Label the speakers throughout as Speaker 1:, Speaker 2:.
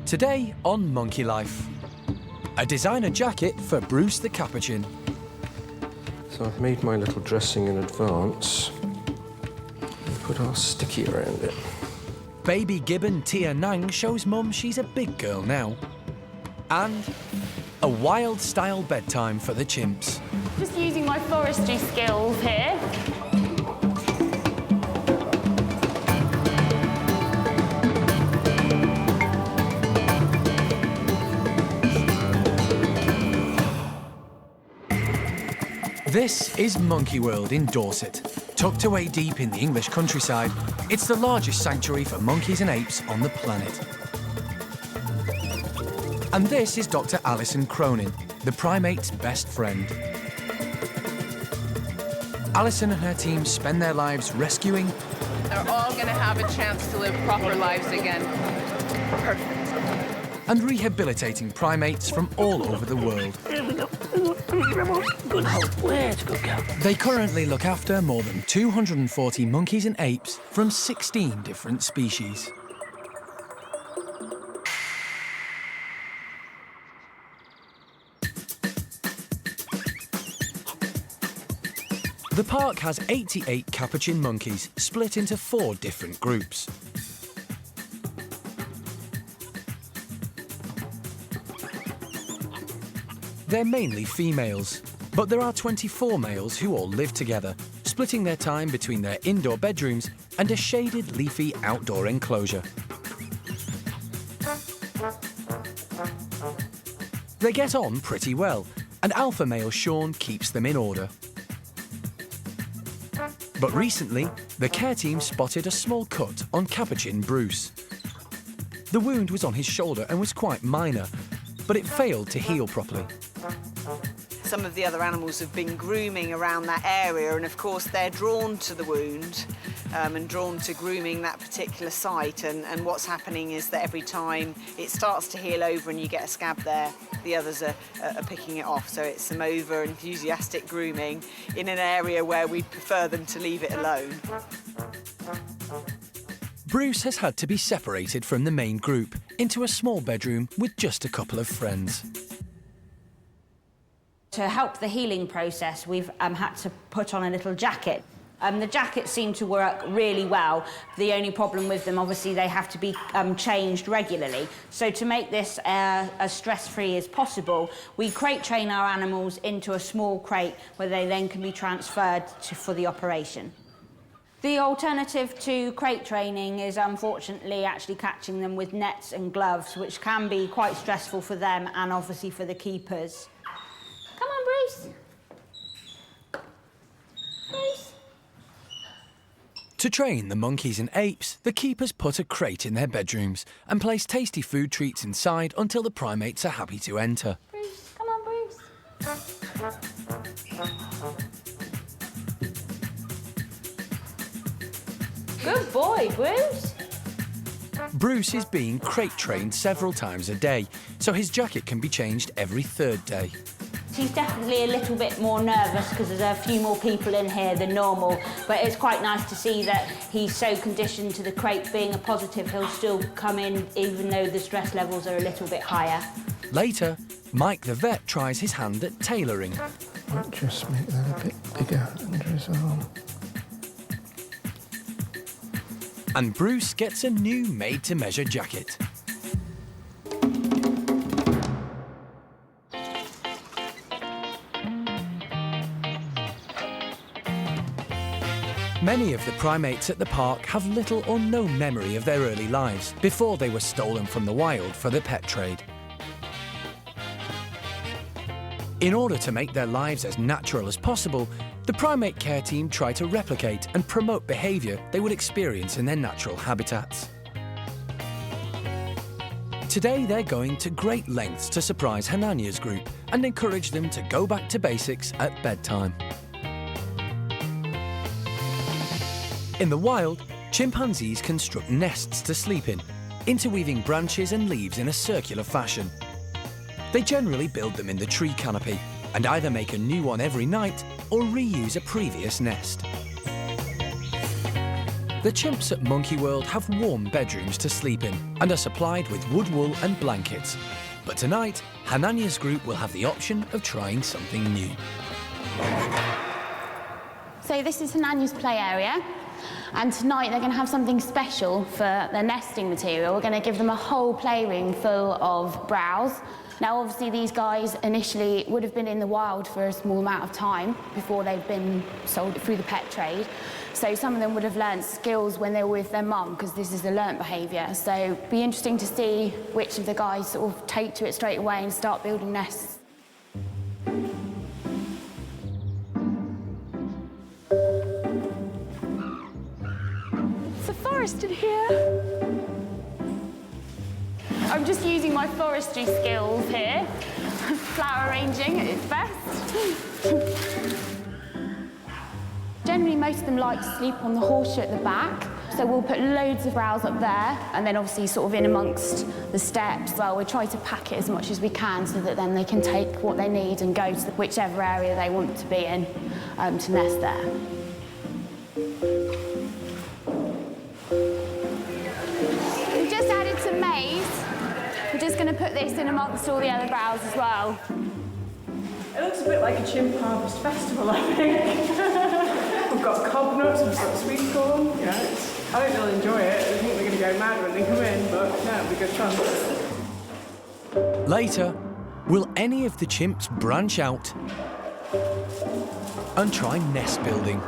Speaker 1: Today on Monkey Life, a designer jacket for Bruce the Capuchin.
Speaker 2: So I've made my little dressing in advance and put our sticky around it.
Speaker 1: Baby Gibbon Tia Nang shows Mum she's a big girl now. And a wild-style bedtime for the chimps.
Speaker 3: Just using my forestry skills here.
Speaker 1: This is Monkey World in Dorset. Tucked away deep in the English countryside, it's the largest sanctuary for monkeys and apes on the planet. And this is Dr. Alison Cronin, the primate's best friend. Alison and her team spend their lives rescuing...
Speaker 4: They're all going to have a chance to live proper lives again. Perfect.
Speaker 1: ...and rehabilitating primates from all over the world.
Speaker 5: Good help. Where's good girl?
Speaker 1: They currently look after more than 240 monkeys and apes from 16 different species. The park has 88 Capuchin monkeys split into 4 different groups. They're mainly females, but there are 24 males who all live together, splitting their time between their indoor bedrooms and a shaded, leafy outdoor enclosure. They get on pretty well, and alpha male Sean keeps them in order. But recently, the care team spotted a small cut on Capuchin Bruce. The wound was on his shoulder and was quite minor, but it failed to heal properly.
Speaker 6: Some of the other animals have been grooming around that area, and of course they're drawn to the wound and drawn to grooming that particular site, and what's happening is that every time it starts to heal over and you get a scab there, the others are picking it off. So it's some over-enthusiastic grooming in an area where we'd prefer them to leave it alone.
Speaker 1: Bruce has had to be separated from the main group into a small bedroom with just a couple of friends.
Speaker 7: To help the healing process, we've had to put on a little jacket. The jackets seem to work really well. The only problem with them, obviously, they have to be changed regularly. So to make this as stress-free as possible, we crate train our animals into a small crate where they then can be transferred for the operation. The alternative to crate training is, unfortunately, actually catching them with nets and gloves, which can be quite stressful for them and obviously for the keepers. Come on, Bruce. Bruce.
Speaker 1: To train the monkeys and apes, the keepers put a crate in their bedrooms and place tasty food treats inside until the primates are happy to enter.
Speaker 7: Bruce, come on, Bruce. Good boy, Bruce.
Speaker 1: Bruce is being crate trained several times a day, so his jacket can be changed every 3rd day.
Speaker 7: He's definitely a little bit more nervous because there's a few more people in here than normal, but it's quite nice to see that he's so conditioned to the crate being a positive, he'll still come in even though the stress levels are a little bit higher.
Speaker 1: Later, Mike the vet tries his hand at tailoring.
Speaker 2: Might just make that a bit bigger under his arm.
Speaker 1: And Bruce gets a new made-to-measure jacket. Many of the primates at the park have little or no memory of their early lives before they were stolen from the wild for the pet trade. In order to make their lives as natural as possible, the primate care team try to replicate and promote behavior they would experience in their natural habitats. Today, they're going to great lengths to surprise Hananya's group and encourage them to go back to basics at bedtime. In the wild, chimpanzees construct nests to sleep in, interweaving branches and leaves in a circular fashion. They generally build them in the tree canopy and either make a new one every night or reuse a previous nest. The chimps at Monkey World have warm bedrooms to sleep in and are supplied with wood wool and blankets. But tonight, Hananya's group will have the option of trying something new.
Speaker 3: So this is Hananya's play area, and tonight they're going to have something special for their nesting material. We're going to give them a whole playroom full of browse. Now obviously these guys initially would have been in the wild for a small amount of time before they've been sold through the pet trade. So some of them would have learnt skills when they were with their mum, because this is a learnt behaviour. So it'd be interesting to see which of the guys sort of take to it straight away and start building nests. It's a forest in here. I'm just using my forestry skills here. Flower arranging at its best. Generally, most of them like to sleep on the horseshoe at the back. So we'll put loads of browse up there, and then obviously sort of in amongst the steps. Well, we'll try to pack it as much as we can so that then they can take what they need and go to whichever area they want to be in to nest there. We've just added some maize. We're just going to put this in amongst all the other browse as well.
Speaker 5: It looks a bit like a chimp harvest festival, I think. We've got cob nuts, we've got sweet corn. Yeah, I think they'll enjoy it. I think they're going to go mad when they come in, but yeah, it'll be good fun.
Speaker 1: Later, will any of the chimps branch out and try nest building?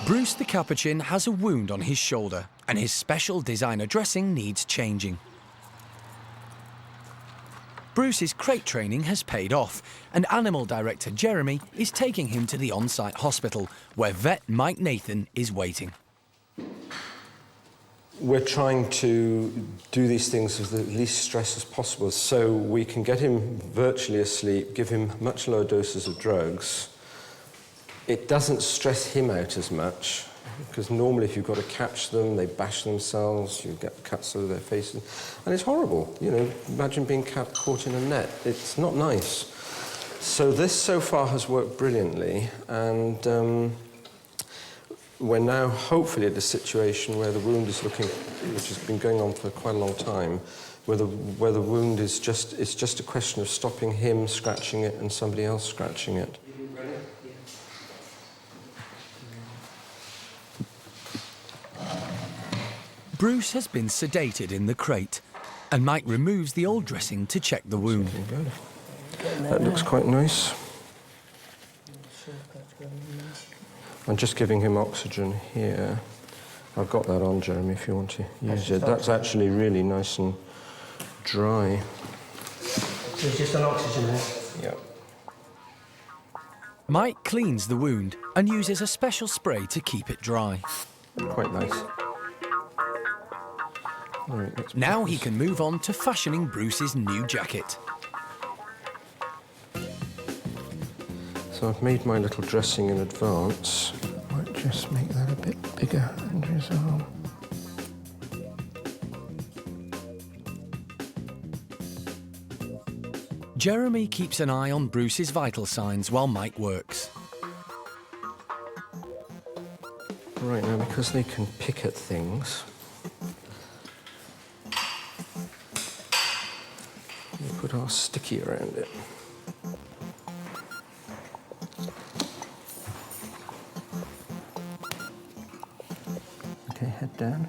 Speaker 1: Bruce the Capuchin has a wound on his shoulder, and his special designer dressing needs changing. Bruce's crate training has paid off, and animal director Jeremy is taking him to the on-site hospital, where vet Mike Nathan is waiting.
Speaker 2: We're trying to do these things with the least stress as possible, so we can get him virtually asleep, give him much lower doses of drugs. It doesn't stress him out as much, because normally if you've got to catch them, they bash themselves, you get cuts over their faces, and it's horrible. You know, imagine being caught in a net. It's not nice. So this so far has worked brilliantly, and we're now hopefully at a situation where the wound is looking, which has been going on for quite a long time, where the wound is it's just a question of stopping him scratching it and somebody else scratching it.
Speaker 1: Bruce has been sedated in the crate, and Mike removes the old dressing to check the wound.
Speaker 2: That looks quite nice. I'm just giving him oxygen here. I've got that on, Jeremy, if you want to use it. That's actually really nice and dry.
Speaker 8: So it's just an oxygen there?
Speaker 2: Yeah.
Speaker 1: Mike cleans the wound and uses a special spray to keep it dry.
Speaker 2: Quite nice. All right,
Speaker 1: now he can move on to fashioning Bruce's new jacket.
Speaker 2: So I've made my little dressing in advance. Might just make that a bit bigger under his arm.
Speaker 1: Jeremy keeps an eye on Bruce's vital signs while Mike works.
Speaker 2: Right, now because they can pick at things, we put our sticky around it. Okay, head down.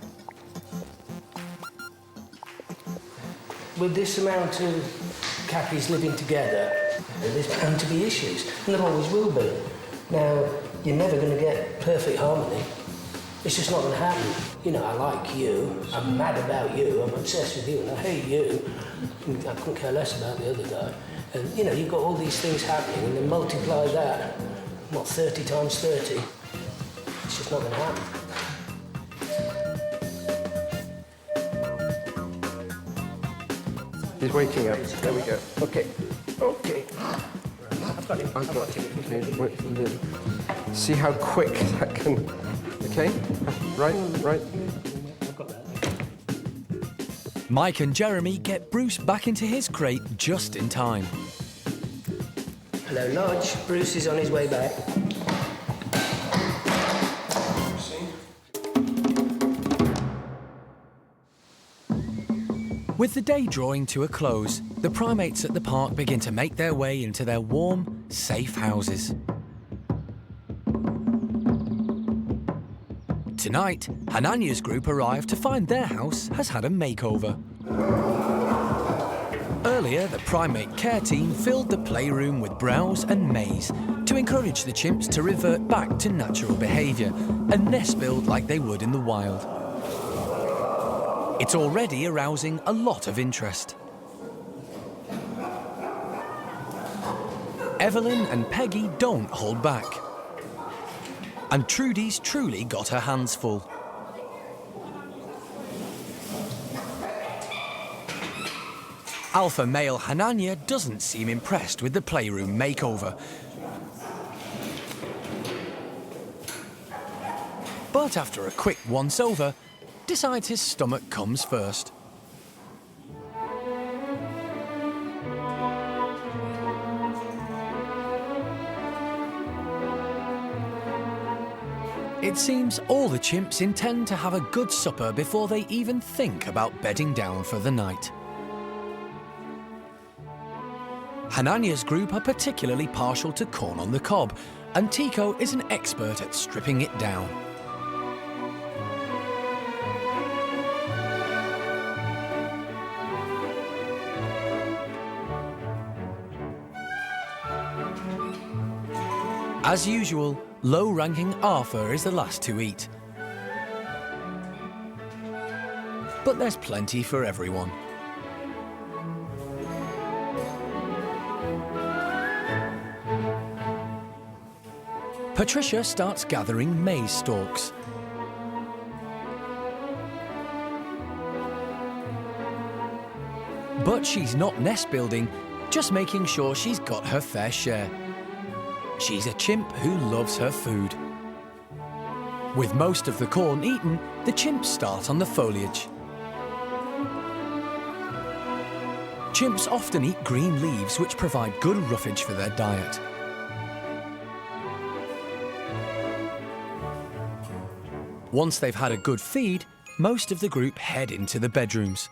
Speaker 8: With this amount of Cappies living together, there's bound to be issues, and there always will be. Now, you're never going to get perfect harmony. It's just not going to happen. You know, I like you, I'm mad about you, I'm obsessed with you, and I hate you. I couldn't care less about the other guy. And, you know, you've got all these things happening, and then multiply that, what, 30 times 30? It's just not going to happen.
Speaker 2: He's waking up. There we go. Okay. Okay. I've got him. Okay, wait a little. See how quick that can... Okay? Right.
Speaker 1: Mike and Jeremy get Bruce back into his crate just in time.
Speaker 8: Hello, Lodge. Bruce is on his way back.
Speaker 1: With the day drawing to a close, the primates at the park begin to make their way into their warm, safe houses. Tonight, Hananya's group arrived to find their house has had a makeover. Earlier, the primate care team filled the playroom with browse and maize to encourage the chimps to revert back to natural behaviour and nest build like they would in the wild. It's already arousing a lot of interest. Evelyn and Peggy don't hold back. And Trudy's truly got her hands full. Alpha male Hananya doesn't seem impressed with the playroom makeover. But after a quick once-over, decides his stomach comes first. It seems all the chimps intend to have a good supper before they even think about bedding down for the night. Hananya's group are particularly partial to corn on the cob, and Tico is an expert at stripping it down. As usual, low-ranking Arthur is the last to eat. But there's plenty for everyone. Patricia starts gathering maize stalks. But she's not nest building, just making sure she's got her fair share. She's a chimp who loves her food. With most of the corn eaten, the chimps start on the foliage. Chimps often eat green leaves which provide good roughage for their diet. Once they've had a good feed, most of the group head into the bedrooms,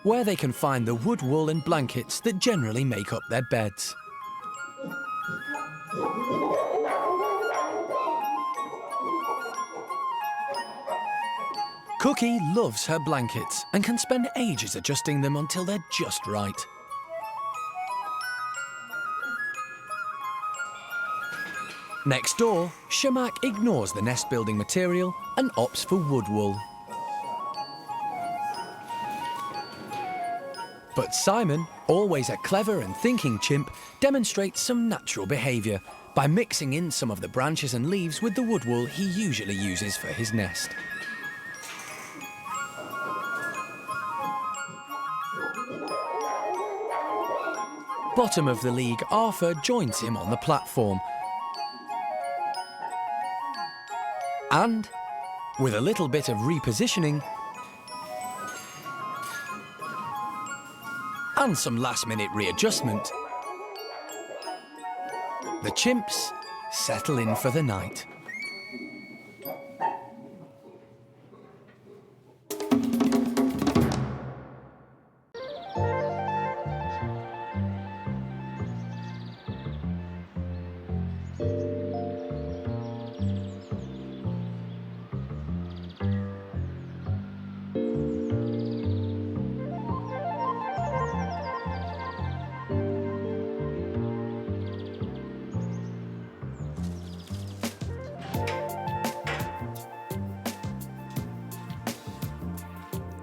Speaker 1: where they can find the wood wool and blankets that generally make up their beds. Cookie loves her blankets and can spend ages adjusting them until they're just right. Next door, Shamak ignores the nest-building material and opts for wood wool. But Simon, always a clever and thinking chimp, demonstrates some natural behaviour by mixing in some of the branches and leaves with the wood wool he usually uses for his nest. Bottom of the league Arthur joins him on the platform. And, with a little bit of repositioning and some last-minute readjustment, the chimps settle in for the night.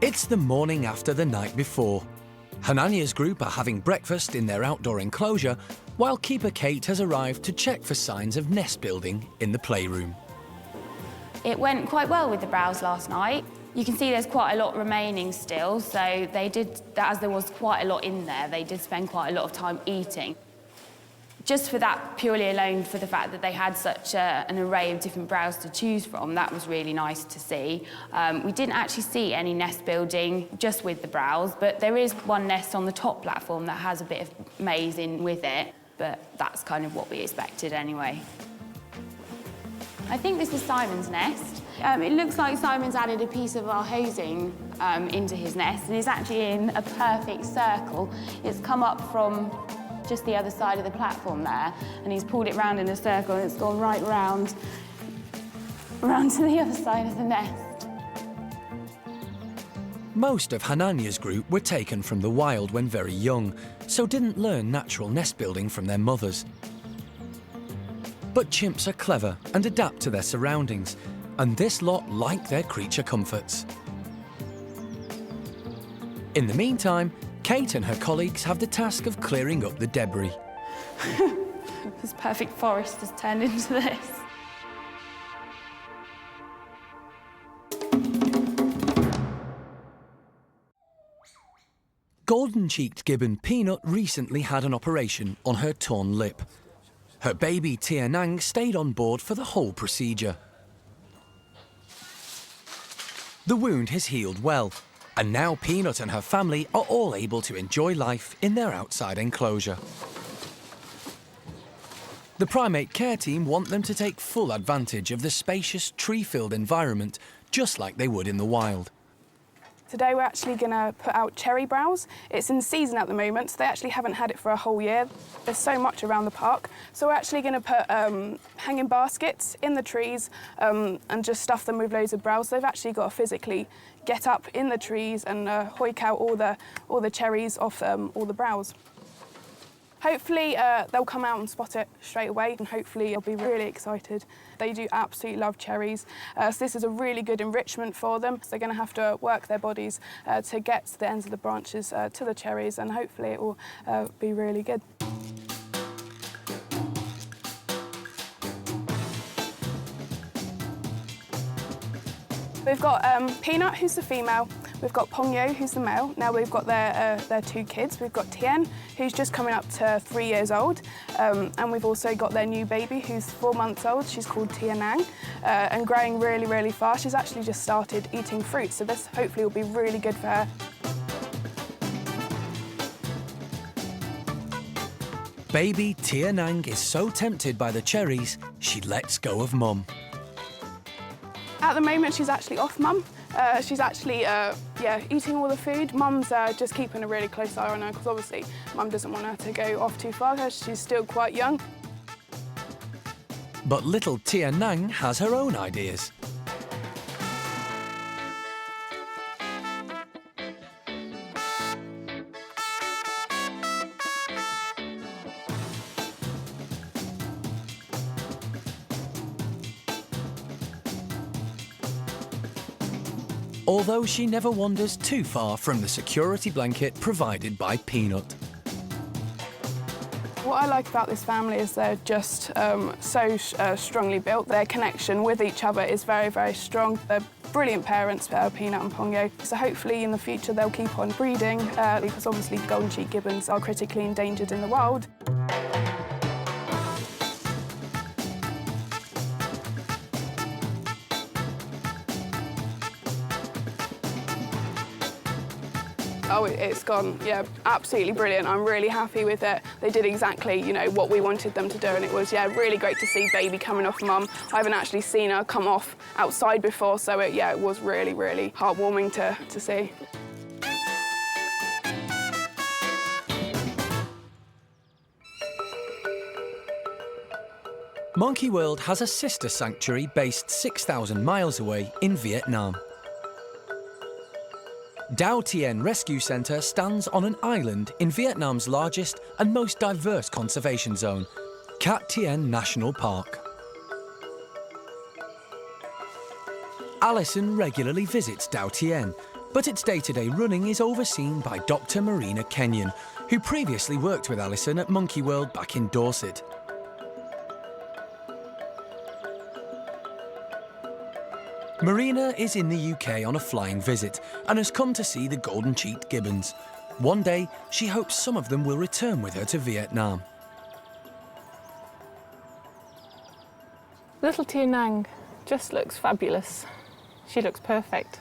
Speaker 1: It's the morning after the night before. Hananya's group are having breakfast in their outdoor enclosure, while Keeper Kate has arrived to check for signs of nest building in the playroom.
Speaker 3: It went quite well with the browse last night. You can see there's quite a lot remaining still, so they did, as there was quite a lot in there, they did spend quite a lot of time eating. Just for that, purely alone, for the fact that they had such an array of different browse to choose from, that was really nice to see. We didn't actually see any nest building just with the browse, but there is one nest on the top platform that has a bit of maize in with it, but that's kind of what we expected anyway. I think this is Simon's nest. It looks like Simon's added a piece of our hosing into his nest, and he's actually in a perfect circle. It's come up from just the other side of the platform there, and he's pulled it round in a circle, and it's gone right round to the other side of the nest.
Speaker 1: Most of Hananya's group were taken from the wild when very young, so didn't learn natural nest building from their mothers. But chimps are clever and adapt to their surroundings, and this lot like their creature comforts. In the meantime, Kate and her colleagues have the task of clearing up the debris.
Speaker 3: This perfect forest has turned into this.
Speaker 1: Golden-cheeked gibbon Peanut recently had an operation on her torn lip. Her baby Tianang stayed on board for the whole procedure. The wound has healed well, and now Peanut and her family are all able to enjoy life in their outside enclosure. The primate care team want them to take full advantage of the spacious, tree-filled environment, just like they would in the wild.
Speaker 5: Today we're actually going to put out cherry browse. It's in season at the moment, so they actually haven't had it for a whole year. There's so much around the park. So we're actually going to put hanging baskets in the trees and just stuff them with loads of browse. They've actually got to physically get up in the trees and hoik out all the cherries off all the browse. Hopefully they'll come out and spot it straight away, and hopefully they'll be really excited. They do absolutely love cherries, so this is a really good enrichment for them. So they're going to have to work their bodies to get to the ends of the branches to the cherries, and hopefully it will be really good. We've got Peanut, who's the female. We've got Pongyo, who's the male. Now we've got their two kids. We've got Tien, who's just coming up to 3 years old. And we've also got their new baby, who's 4 months old. She's called Tianang, and growing really, really fast. She's actually just started eating fruit, so this hopefully will be really good for her.
Speaker 1: Baby Tianang is so tempted by the cherries, she lets go of Mum.
Speaker 5: At the moment, she's actually off Mum. She's actually, eating all the food. Mum's just keeping a really close eye on her because obviously Mum doesn't want her to go off too far because she's still quite young.
Speaker 1: But little Tianang has her own ideas. Although she never wanders too far from the security blanket provided by Peanut.
Speaker 5: What I like about this family is they're just so strongly built. Their connection with each other is very, very strong. They're brilliant parents, Peanut and Pongyo. So hopefully in the future they'll keep on breeding because obviously golden-cheeked gibbons are critically endangered in the wild. Oh, it's gone, yeah, absolutely brilliant. I'm really happy with it. They did exactly, what we wanted them to do, and it was, really great to see baby coming off Mum. I haven't actually seen her come off outside before, so it was really, really heartwarming to see.
Speaker 1: Monkey World has a sister sanctuary based 6,000 miles away in Vietnam. Dao Tien Rescue Centre stands on an island in Vietnam's largest and most diverse conservation zone, Cat Tien National Park. Alison regularly visits Dao Tien, but its day-to-day running is overseen by Dr. Marina Kenyon, who previously worked with Alison at Monkey World back in Dorset. Marina is in the UK on a flying visit and has come to see the golden-cheeked gibbons. One day, she hopes some of them will return with her to Vietnam.
Speaker 5: Little Tia Nang just looks fabulous. She looks perfect.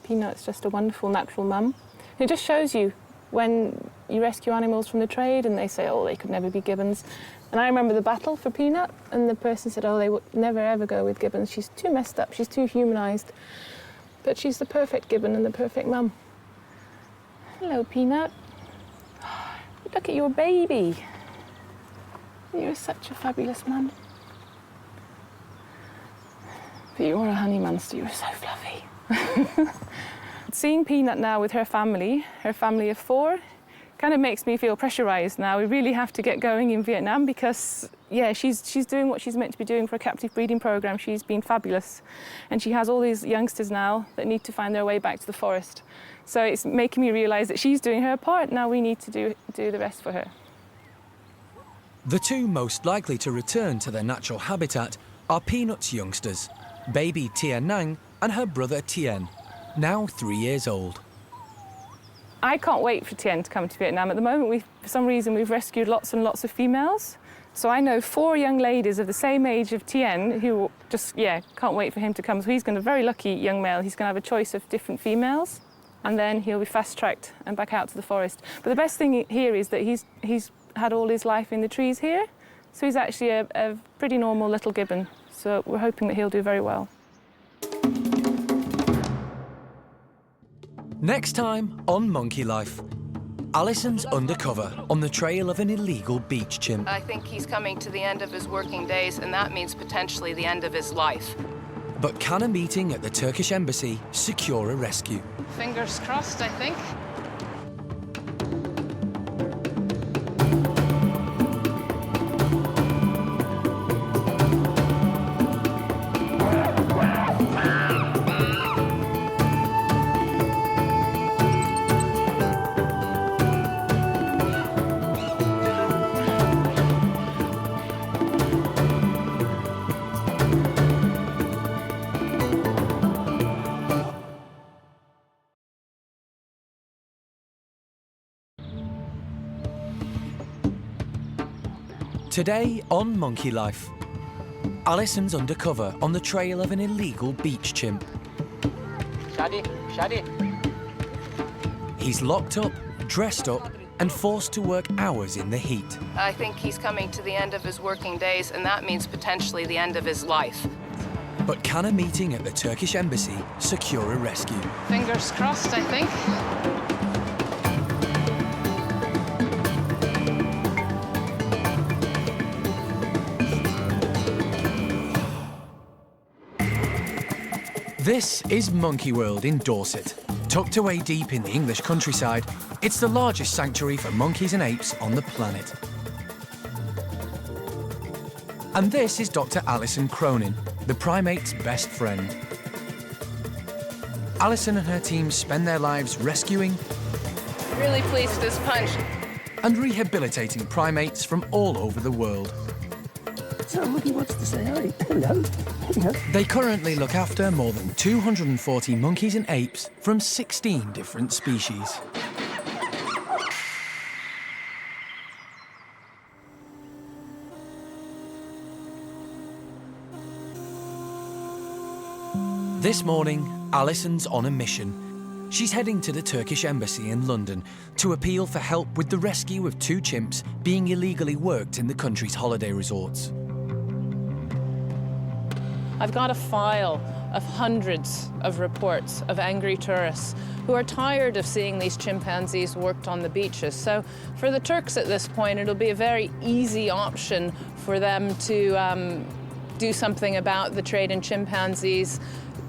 Speaker 5: Peanut's just a wonderful natural mum. It just shows you when you rescue animals from the trade and they say, oh, they could never be gibbons. And I remember the battle for Peanut, and the person said, oh, they would never ever go with gibbons. She's too messed up, she's too humanised. But she's the perfect gibbon and the perfect mum. Hello, Peanut. Look at your baby. You're such a fabulous mum. But you're a honey monster, you're so fluffy. Seeing Peanut now with her family of 4, kind of makes me feel pressurised now. We really have to get going in Vietnam because, yeah, she's doing what she's meant to be doing for a captive breeding programme. She's been fabulous. And she has all these youngsters now that need to find their way back to the forest. So it's making me realise that she's doing her part. Now we need to do the rest for her.
Speaker 1: The 2 most likely to return to their natural habitat are Peanut's youngsters, baby Tia Nang and her brother Tien, now 3 years old.
Speaker 5: I can't wait for Tien to come to Vietnam. At the moment, for some reason, we've rescued lots and lots of females. So I know 4 young ladies of the same age of Tien who just, yeah, can't wait for him to come. So he's going to be a very lucky young male. He's going to have a choice of different females, and then he'll be fast-tracked and back out to the forest. But the best thing here is that he's had all his life in the trees here. So he's actually a pretty normal little gibbon. So we're hoping that he'll do very well.
Speaker 1: Next time on Monkey Life, Alison's undercover on the trail of an illegal beach chimp.
Speaker 4: I think he's coming to the end of his working days, and that means potentially the end of his life.
Speaker 1: But can a meeting at the Turkish Embassy secure a rescue?
Speaker 4: Fingers crossed, I think.
Speaker 1: Today on Monkey Life, Alison's undercover on the trail of an illegal beach chimp.
Speaker 9: Çadi, Çadi.
Speaker 1: He's locked up, dressed up, and forced to work hours in the heat.
Speaker 4: I think he's coming to the end of his working days, and that means potentially the end of his life.
Speaker 1: But can a meeting at the Turkish Embassy secure a rescue?
Speaker 4: Fingers crossed, I think.
Speaker 1: This is Monkey World in Dorset. Tucked away deep in the English countryside, it's the largest sanctuary for monkeys and apes on the planet. And this is Dr. Alison Cronin, the primate's best friend. Alison and her team spend their lives rescuing
Speaker 4: Really pleased with this punch.
Speaker 1: and rehabilitating primates from all over the world.
Speaker 8: So Monkey wants to say hi. Hello. Hello.
Speaker 1: They currently look after more than 240 monkeys and apes from 16 different species. This morning, Alison's on a mission. She's heading to the Turkish Embassy in London to appeal for help with the rescue of 2 chimps being illegally worked in the country's holiday resorts.
Speaker 4: I've got a file of hundreds of reports of angry tourists who are tired of seeing these chimpanzees worked on the beaches. So for the Turks at this point, it'll be a very easy option for them to do something about the trade in chimpanzees,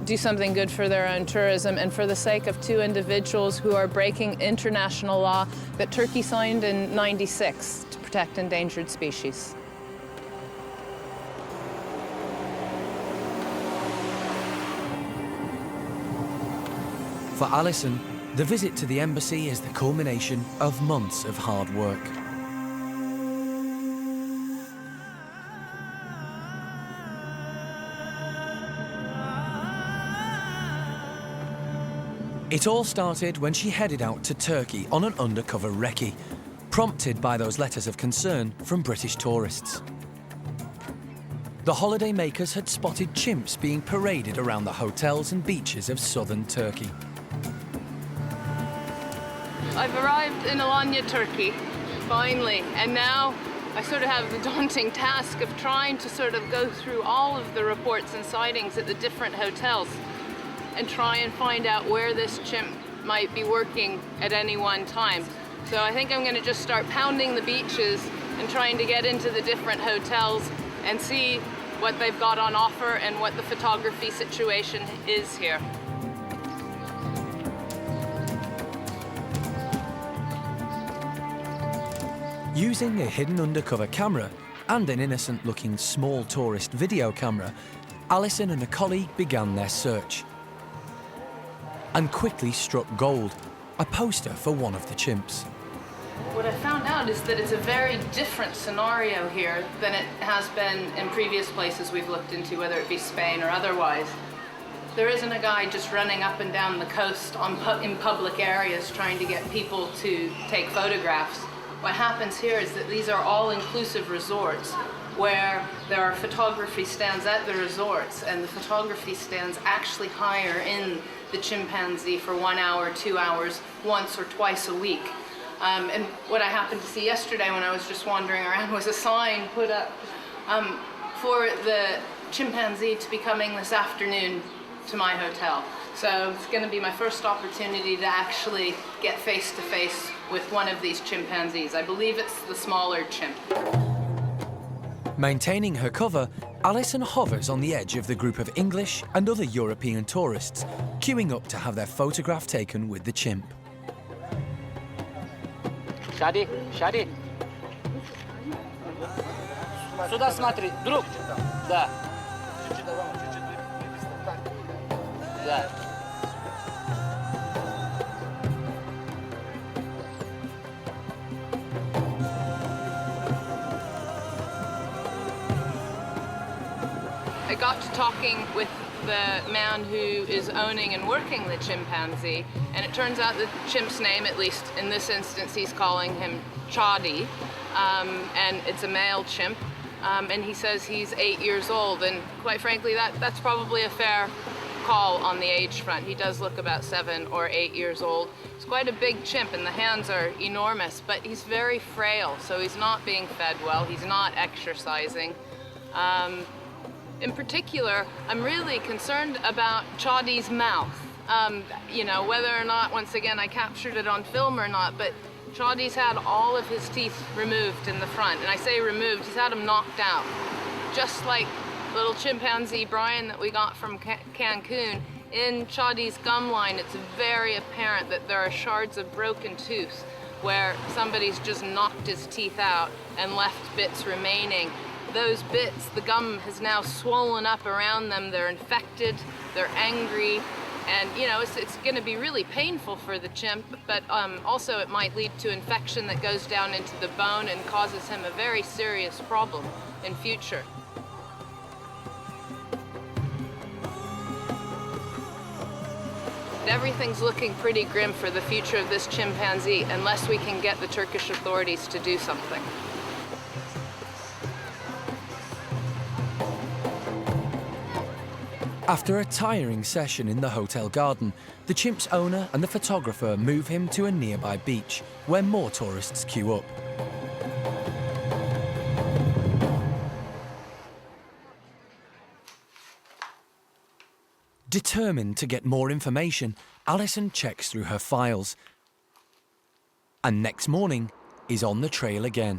Speaker 4: do something good for their own tourism, and for the sake of 2 individuals who are breaking international law that Turkey signed in '96 to protect endangered species.
Speaker 1: For Alison, the visit to the embassy is the culmination of months of hard work. It all started when she headed out to Turkey on an undercover recce, prompted by those letters of concern from British tourists. the holidaymakers had spotted chimps being paraded around the hotels and beaches of southern Turkey.
Speaker 4: I've arrived in Alanya, Turkey, finally, and now I sort of have the daunting task of trying to sort of go through all of the reports and sightings at the different hotels and try and find out where this chimp might be working at any one time. So I think I'm going to just start pounding the beaches and trying to get into the different hotels and see what they've got on offer and what the photography situation is here.
Speaker 1: Using a hidden undercover camera and an innocent-looking small tourist video camera, Alison and a colleague began their search and quickly struck gold, a poster for one of the chimps.
Speaker 4: What I found out is that it's a very different scenario here than it has been in previous places we've looked into, whether it be Spain or otherwise. There isn't a guy just running up and down the coast in public areas trying to get people to take photographs. What happens here is that these are all-inclusive resorts where there are photography stands at the resorts, and the photography stands actually hire in the chimpanzee for 1 hour, 2 hours, once or twice a week. And what I happened to see yesterday when I was just wandering around was a sign put up for the chimpanzee to be coming this afternoon to my hotel. So it's going to be my first opportunity to actually get face-to-face with one of these chimpanzees. I believe it's the smaller chimp.
Speaker 1: Maintaining her cover, Alison hovers on the edge of the group of English and other European tourists, queuing up to have their photograph taken with the chimp.
Speaker 9: Çadi, Çadi. Сюда смотри, друг. Да. Да.
Speaker 4: I got to talking with the man who is owning and working the chimpanzee, and it turns out that the chimp's name, at least in this instance, he's calling him Çadi, and it's a male chimp, and he says he's 8 years old, and quite frankly, that's probably a fair call on the age front. He does look about 7 or 8 years old. He's quite a big chimp, and the hands are enormous, but he's very frail, so he's not being fed well, he's not exercising. In particular, I'm really concerned about Çadi's mouth. You know, whether or not, once again, I captured it on film or not, but Çadi's had all of his teeth removed in the front. And I say removed, he's had them knocked out. Just like little chimpanzee Brian that we got from Cancun, in Çadi's gum line, it's very apparent that there are shards of broken tooth where somebody's just knocked his teeth out and left bits remaining. Those bits, the gum has now swollen up around them, they're infected, they're angry, and you know, it's going to be really painful for the chimp, but also it might lead to infection that goes down into the bone and causes him a very serious problem in future. Everything's looking pretty grim for the future of this chimpanzee unless we can get the Turkish authorities to do something.
Speaker 1: After a tiring session in the hotel garden, the chimp's owner and the photographer move him to a nearby beach, where more tourists queue up. Determined to get more information, Alison checks through her files, and next morning is on the trail again.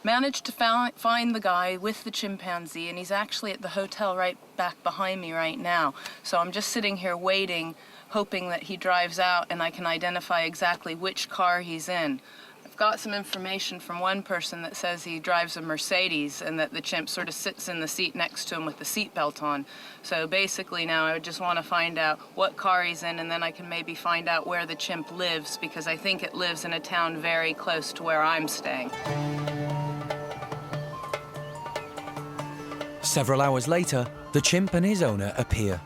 Speaker 4: Managed to find the guy with the chimpanzee, and he's actually at the hotel right back behind me right now. So I'm just sitting here waiting, hoping that he drives out and I can identify exactly which car he's in. I've got some information from one person that says he drives a Mercedes and that the chimp sort of sits in the seat next to him with the seatbelt on. So basically now I just want to find out what car he's in, and then I can maybe find out where the chimp lives, because I think it lives in a town very close to where I'm staying.
Speaker 1: Several hours later, the chimp and his owner appear.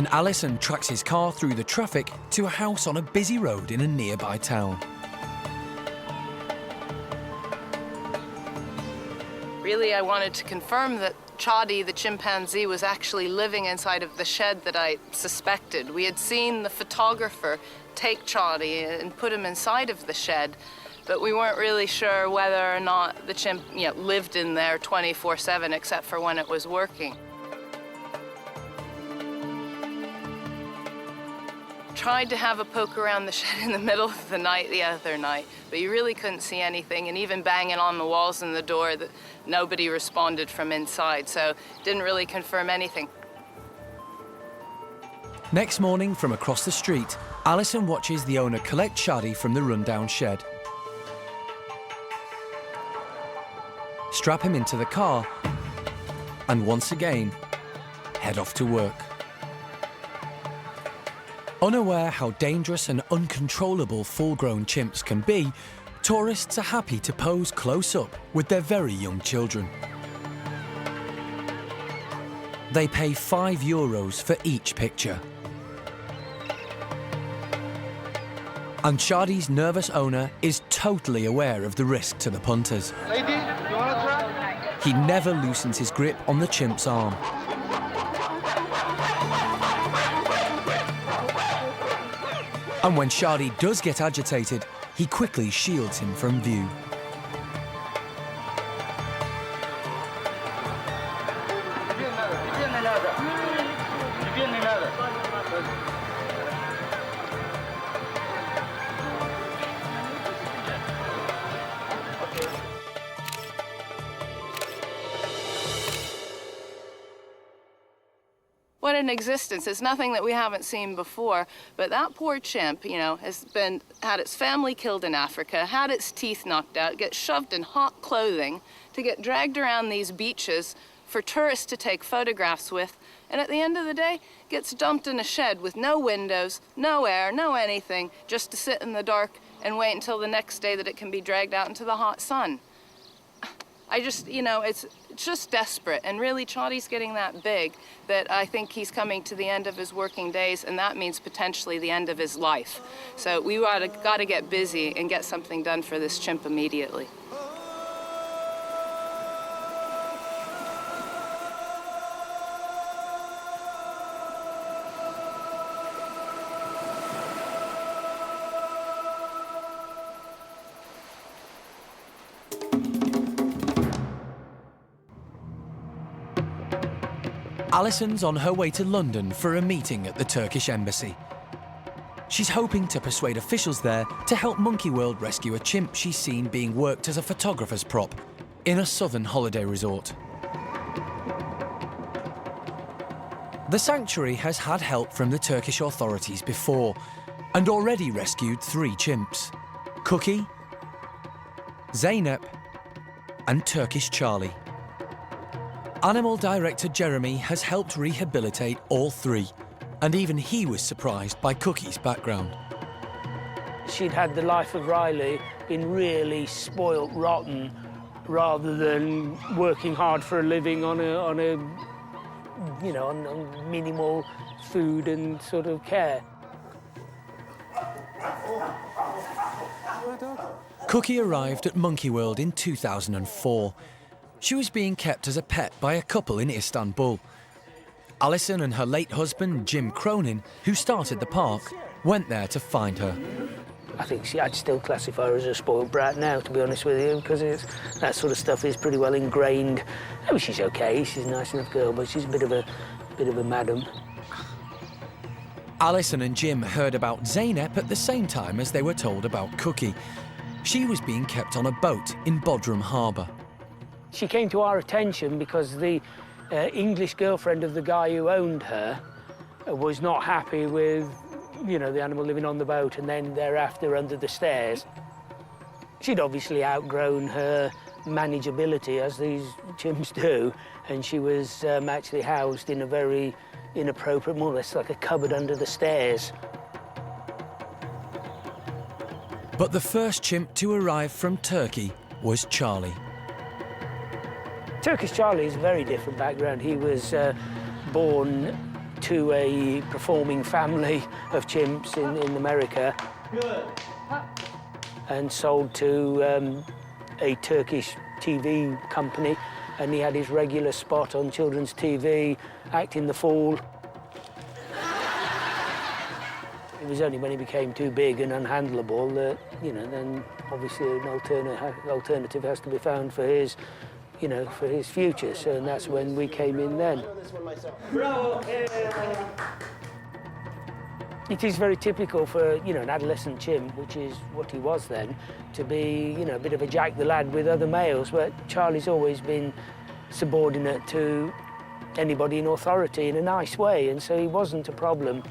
Speaker 1: and Alison tracks his car through the traffic to a house on a busy road in a nearby town.
Speaker 4: Really, I wanted to confirm that Çadi, the chimpanzee, was actually living inside of the shed that I suspected. We had seen the photographer take Çadi and put him inside of the shed, but we weren't really sure whether or not the chimp, lived in there 24/7, except for when it was working. Tried to have a poke around the shed in the middle of the night the other night, but you really couldn't see anything, and even banging on the walls and the door, that nobody responded from inside, so didn't really confirm anything.
Speaker 1: Next morning, from across the street, Alison watches the owner collect Çadi from the rundown shed, strap him into the car, and once again, head off to work. Unaware how dangerous and uncontrollable full-grown chimps can be, tourists are happy to pose close up with their very young children. They pay €5 for each picture. And Çadi's nervous owner is totally aware of the risk to the punters.
Speaker 9: Lady, you want to try?
Speaker 1: He never loosens his grip on the chimp's arm. And when Çadi does get agitated, he quickly shields him from view.
Speaker 4: What an existence. It's nothing that we haven't seen before, but that poor chimp, has had its family killed in Africa, had its teeth knocked out, gets shoved in hot clothing to get dragged around these beaches for tourists to take photographs with, and at the end of the day, gets dumped in a shed with no windows, no air, no anything, just to sit in the dark and wait until the next day that it can be dragged out into the hot sun. It's just desperate, and really Çadi's getting that big that I think he's coming to the end of his working days, and that means potentially the end of his life. So we got to get busy and get something done for this chimp immediately.
Speaker 1: Alison's on her way to London for a meeting at the Turkish Embassy. She's hoping to persuade officials there to help Monkey World rescue a chimp she's seen being worked as a photographer's prop in a southern holiday resort. The sanctuary has had help from the Turkish authorities before and already rescued 3 chimps: Cookie, Zeynep, and Turkish Charlie. Animal director Jeremy has helped rehabilitate all 3, and even he was surprised by Cookie's background.
Speaker 8: She'd had the life of Riley, been really spoilt rotten, rather than working hard for a living on minimal food and sort of care.
Speaker 1: Cookie arrived at Monkey World in 2004. She was being kept as a pet by a couple in Istanbul. Alison and her late husband, Jim Cronin, who started the park, went there to find her.
Speaker 8: I think I'd still classify her as a spoiled brat now, to be honest with you, because that sort of stuff is pretty well ingrained. I mean, she's okay, she's a nice enough girl, but she's a bit of a madam.
Speaker 1: Alison and Jim heard about Zeynep at the same time as they were told about Cookie. She was being kept on a boat in Bodrum Harbour.
Speaker 8: She came to our attention because the English girlfriend of the guy who owned her was not happy with, the animal living on the boat and then thereafter under the stairs. She'd obviously outgrown her manageability, as these chimps do, and she was actually housed in a very inappropriate, more or less like a cupboard under the stairs.
Speaker 1: But the first chimp to arrive from Turkey was Charlie.
Speaker 8: Turkish Charlie is a very different background. He was born to a performing family of chimps in America. And sold to a Turkish TV company, and he had his regular spot on children's TV, acting the fool. It was only when he became too big and unhandleable that, you know, then obviously an alternative has to be found for his, you know, for his future. So and that's when we came in then. It is very typical for, you know, an adolescent chimp, which is what he was then, to be, you know, a bit of a Jack the Lad with other males, but Charlie's always been subordinate to anybody in authority in a nice way, and so he wasn't a problem.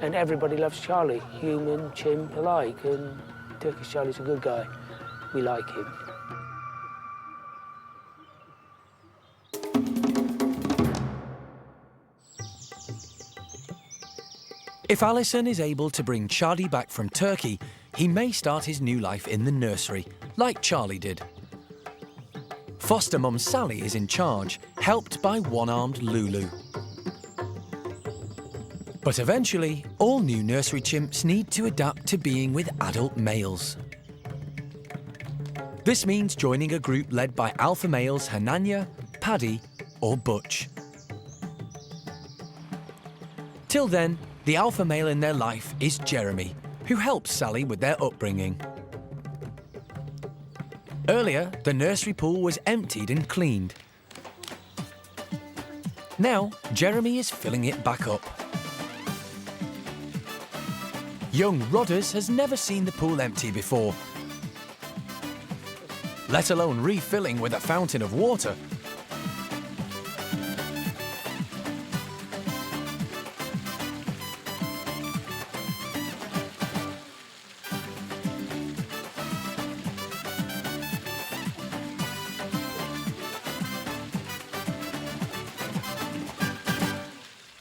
Speaker 8: And everybody loves Charlie, human, chimp alike, and Turkish Charlie's a good guy. We like him.
Speaker 1: If Alison is able to bring Çadi back from Turkey, he may start his new life in the nursery, like Charlie did. Foster mum Sally is in charge, helped by one-armed Lulu. But eventually, all new nursery chimps need to adapt to being with adult males. This means joining a group led by alpha males Hananya, Paddy or Butch. Till then, the alpha male in their life is Jeremy, who helps Sally with their upbringing. Earlier, the nursery pool was emptied and cleaned. Now, Jeremy is filling it back up. Young Rodders has never seen the pool empty before, let alone refilling with a fountain of water.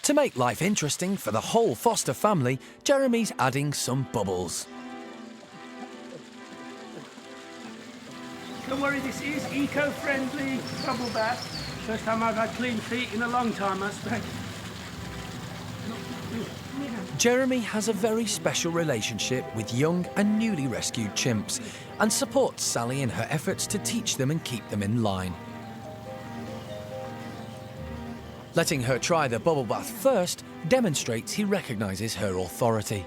Speaker 1: To make life interesting for the whole Foster family, Jeremy's adding some bubbles.
Speaker 8: Don't worry, this is eco-friendly bubble bath. First time I've had clean feet in a long time, I expect.
Speaker 1: Jeremy has a very special relationship with young and newly rescued chimps and supports Sally in her efforts to teach them and keep them in line. Letting her try the bubble bath first demonstrates he recognises her authority.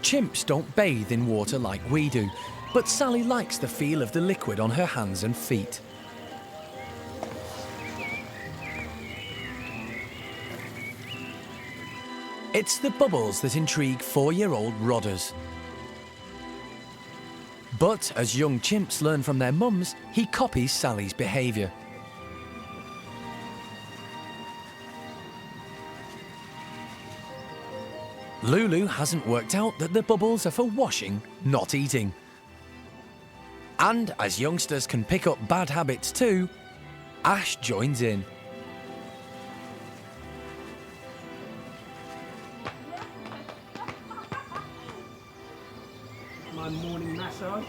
Speaker 1: Chimps don't bathe in water like we do, but Sally likes the feel of the liquid on her hands and feet. It's the bubbles that intrigue 4-year-old Rodders. But as young chimps learn from their mums, he copies Sally's behaviour. Lulu hasn't worked out that the bubbles are for washing, not eating. And as youngsters can pick up bad habits too, Ash joins in.
Speaker 8: My morning massage.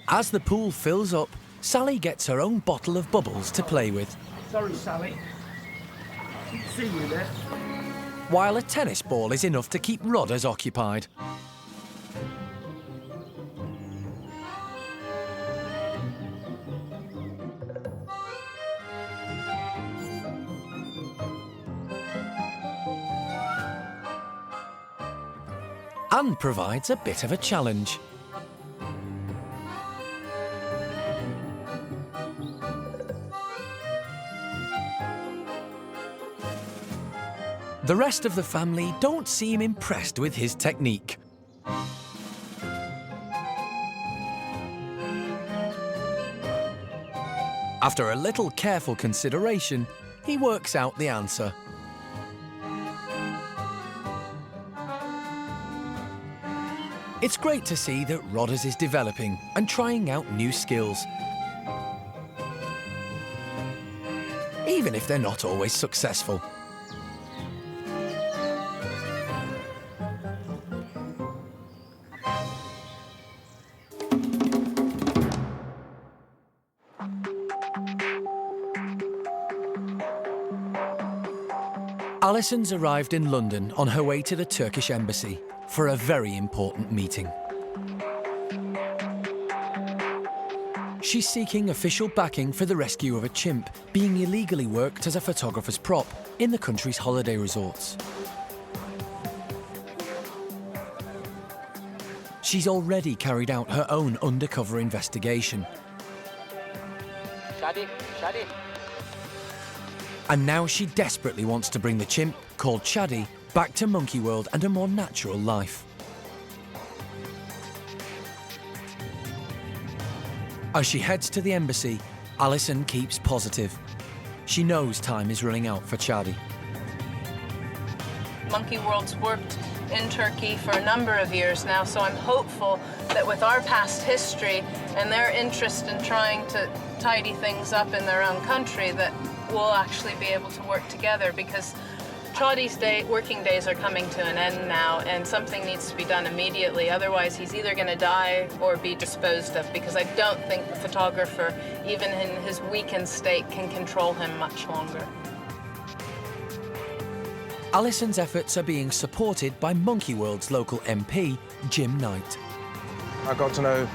Speaker 1: As the pool fills up, Sally gets her own bottle of bubbles to play with.
Speaker 8: Sorry, Sally. See you there.
Speaker 1: While a tennis ball is enough to keep Rodders occupied. And provides a bit of a challenge. The rest of the family don't seem impressed with his technique. After a little careful consideration, he works out the answer. It's great to see that Rodders is developing and trying out new skills, even if they're not always successful. Alison's arrived in London on her way to the Turkish Embassy for a very important meeting. She's seeking official backing for the rescue of a chimp being illegally worked as a photographer's prop in the country's holiday resorts. She's already carried out her own undercover investigation.
Speaker 9: Çadi, Çadi.
Speaker 1: And now she desperately wants to bring the chimp, called Çadi, back to monkey world and a more natural life. As she heads to the embassy, Alison keeps positive. She knows time is running out for Çadi.
Speaker 4: Monkey World's worked in Turkey for a number of years now, so I'm hopeful that with our past history and their interest in trying to tidy things up in their own country, that we'll actually be able to work together, because Çadi's working days are coming to an end now, and something needs to be done immediately. Otherwise, he's either going to die or be disposed of, because I don't think the photographer, even in his weakened state, can control him much longer.
Speaker 1: Alison's efforts are being supported by Monkey World's local MP, Jim Knight.
Speaker 10: I got to know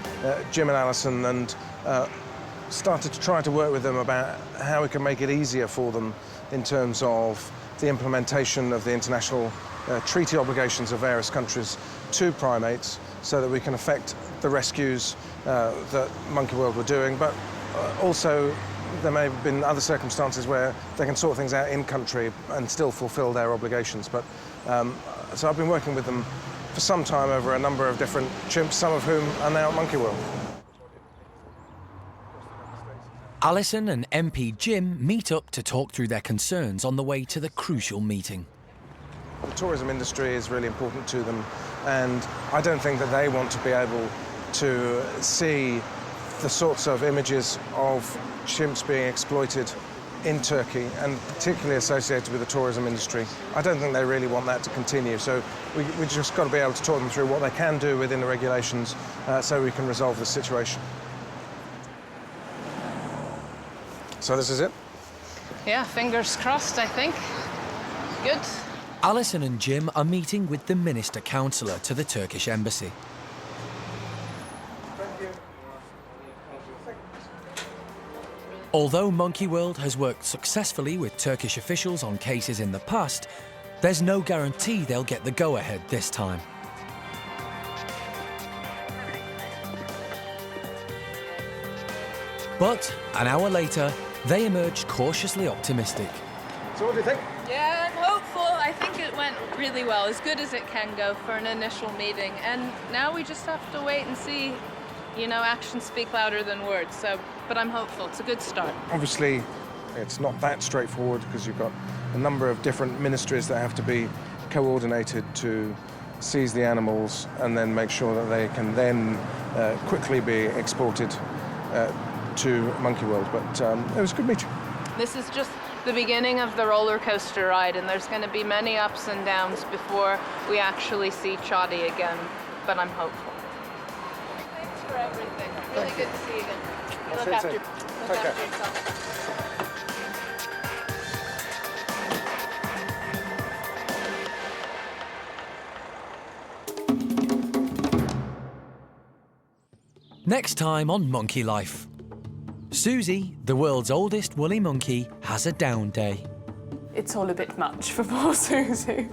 Speaker 10: Jim and Alison and started to try to work with them about how we can make it easier for them in terms of the implementation of the international treaty obligations of various countries to primates, so that we can affect the rescues that Monkey World were doing, but also there may have been other circumstances where they can sort things out in country and still fulfill their obligations. But so I've been working with them for some time over a number of different chimps, some of whom are now at Monkey World.
Speaker 1: Alison and MP Jim meet up to talk through their concerns on the way to the crucial meeting.
Speaker 10: The tourism industry is really important to them, and I don't think that they want to be able to see the sorts of images of chimps being exploited in Turkey, and particularly associated with the tourism industry. I don't think they really want that to continue, so we just got to be able to talk them through what they can do within the regulations so we can resolve the situation. So this is it?
Speaker 4: Yeah, fingers crossed, I think. Good.
Speaker 1: Alison and Jim are meeting with the Minister Councillor to the Turkish Embassy. Although Monkey World has worked successfully with Turkish officials on cases in the past, there's no guarantee they'll get the go-ahead this time. But an hour later, they emerged cautiously optimistic.
Speaker 10: So what do you think?
Speaker 4: Yeah, I'm hopeful. I think it went really well, as good as it can go for an initial meeting. And now we just have to wait and see. You know, actions speak louder than words, but I'm hopeful. It's a good start.
Speaker 10: Obviously, it's not that straightforward, because you've got a number of different ministries that have to be coordinated to seize the animals and then make sure that they can then quickly be exported to Monkey World. But it was a good meeting.
Speaker 4: This is just the beginning of the roller coaster ride, and there's going to be many ups and downs before we actually see Çadi again, but I'm hopeful. Thanks for everything. Really good to see you again. You look after yourself.
Speaker 1: Next time on Monkey Life. Xuzy, the world's oldest woolly monkey, has a down day.
Speaker 5: It's all a bit much for poor Xuzy.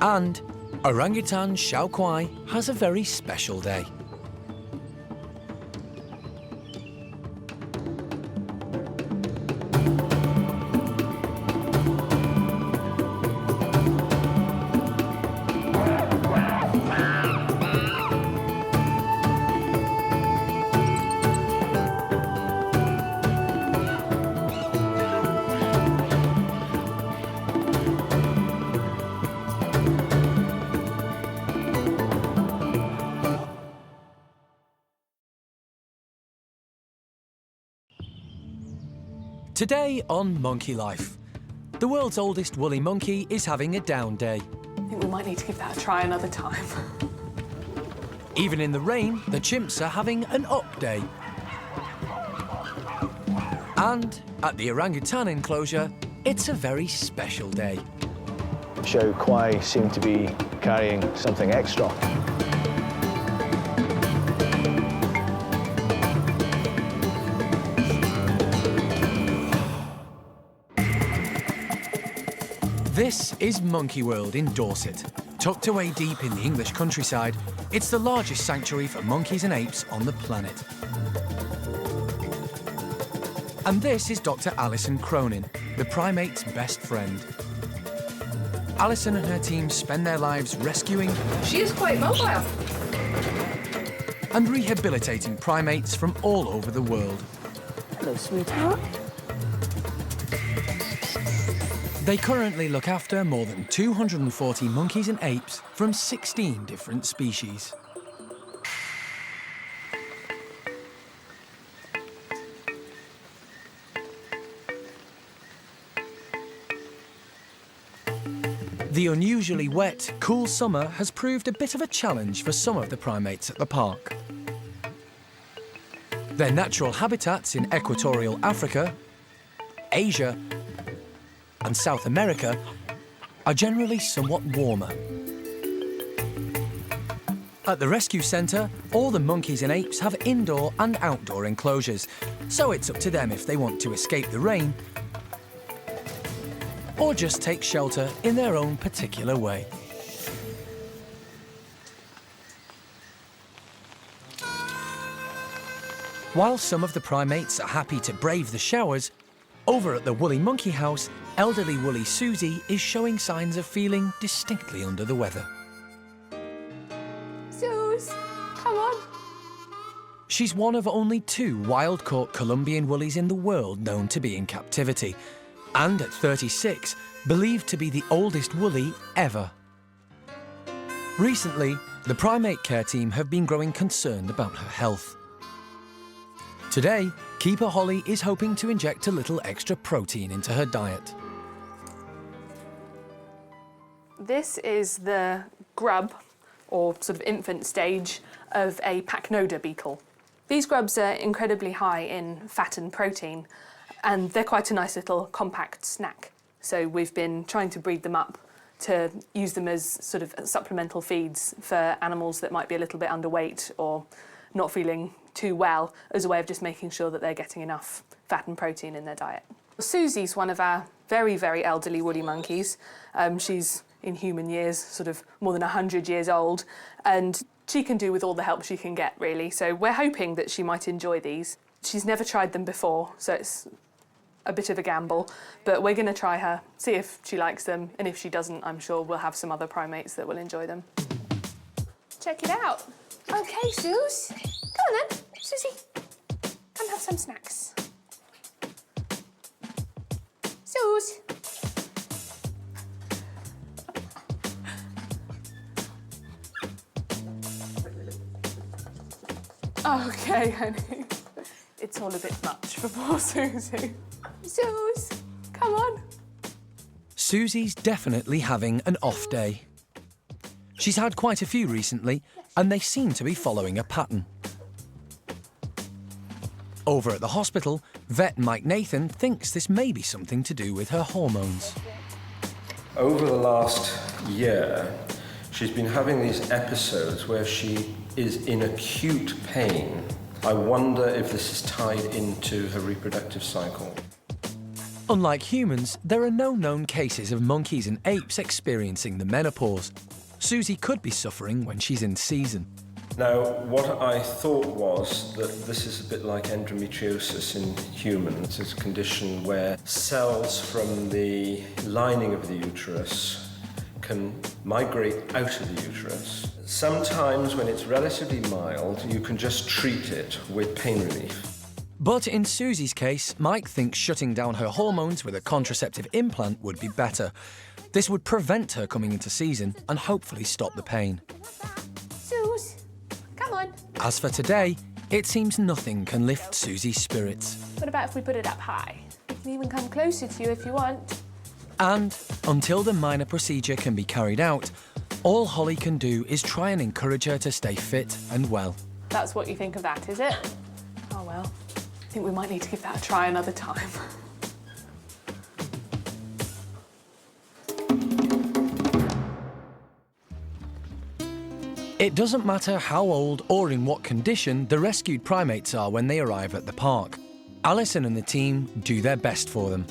Speaker 1: And orangutan Hsiao-Quai has a very special day. Today on Monkey Life, the world's oldest woolly monkey is having a down day.
Speaker 5: I think we might need to give that a try another time.
Speaker 1: Even in the rain, the chimps are having an up day. And at the orangutan enclosure, it's a very special day.
Speaker 11: Hsiao-Quai seem to be carrying something extra.
Speaker 1: This is Monkey World in Dorset. Tucked away deep in the English countryside, it's the largest sanctuary for monkeys and apes on the planet. And this is Dr. Alison Cronin, the primate's best friend. Alison and her team spend their lives rescuing...
Speaker 12: She is quite mobile.
Speaker 1: ...and rehabilitating primates from all over the world.
Speaker 12: Hello, sweetheart.
Speaker 1: They currently look after more than 240 monkeys and apes from 16 different species. The unusually wet, cool summer has proved a bit of a challenge for some of the primates at the park. Their natural habitats in equatorial Africa, Asia, and South America are generally somewhat warmer. At the rescue centre, all the monkeys and apes have indoor and outdoor enclosures, so it's up to them if they want to escape the rain or just take shelter in their own particular way. While some of the primates are happy to brave the showers, over at the Woolly Monkey House, elderly Woolly Xuzy is showing signs of feeling distinctly under the weather.
Speaker 12: Sus, come on.
Speaker 1: She's one of only 2 wild-caught Colombian woollies in the world known to be in captivity, and at 36, believed to be the oldest woolly ever. Recently, the primate care team have been growing concerned about her health. Today, Keeper Holly is hoping to inject a little extra protein into her diet.
Speaker 13: This is the grub, or sort of infant stage, of a Pachnoda beetle. These grubs are incredibly high in fat and protein, and they're quite a nice little compact snack. So we've been trying to breed them up to use them as sort of supplemental feeds for animals that might be a little bit underweight or not feeling too well, as a way of just making sure that they're getting enough fat and protein in their diet. Xuzy's one of our very, very elderly woolly monkeys. She's in human years, sort of more than 100 years old, and she can do with all the help she can get, really. So we're hoping that she might enjoy these. She's never tried them before, so it's a bit of a gamble, but we're going to try her, see if she likes them, and if she doesn't, I'm sure we'll have some other primates that will enjoy them.
Speaker 12: Check it out. Okay, Sus. Come on then, Xuzy. Come have some snacks. Sus.
Speaker 13: Okay, honey. It's all a bit much for poor Xuzy.
Speaker 12: Sus, come on.
Speaker 1: Xuzy's definitely having an off day. She's had quite a few recently, and they seem to be following a pattern. Over at the hospital, vet Mike Nathan thinks this may be something to do with her hormones.
Speaker 2: Over the last year, she's been having these episodes where she is in acute pain. I wonder if this is tied into her reproductive cycle.
Speaker 1: Unlike humans, there are no known cases of monkeys and apes experiencing the menopause. Xuzy could be suffering when she's in season.
Speaker 2: Now, what I thought was that this is a bit like endometriosis in humans. It's a condition where cells from the lining of the uterus can migrate out of the uterus. Sometimes, when it's relatively mild, you can just treat it with pain relief.
Speaker 1: But in Xuzy's case, Mike thinks shutting down her hormones with a contraceptive implant would be better. This would prevent her coming into season and hopefully stop the pain.
Speaker 12: Sus, come on.
Speaker 1: As for today, it seems nothing can lift Xuzy's spirits.
Speaker 12: What about if we put it up high? We can even come closer to you if you want.
Speaker 1: And until the minor procedure can be carried out, all Holly can do is try and encourage her to stay fit and well.
Speaker 13: That's what you think of that, is it? Oh well, I think we might need to give that a try another time.
Speaker 1: It doesn't matter how old or in what condition the rescued primates are when they arrive at the park. Alison and the team do their best for them.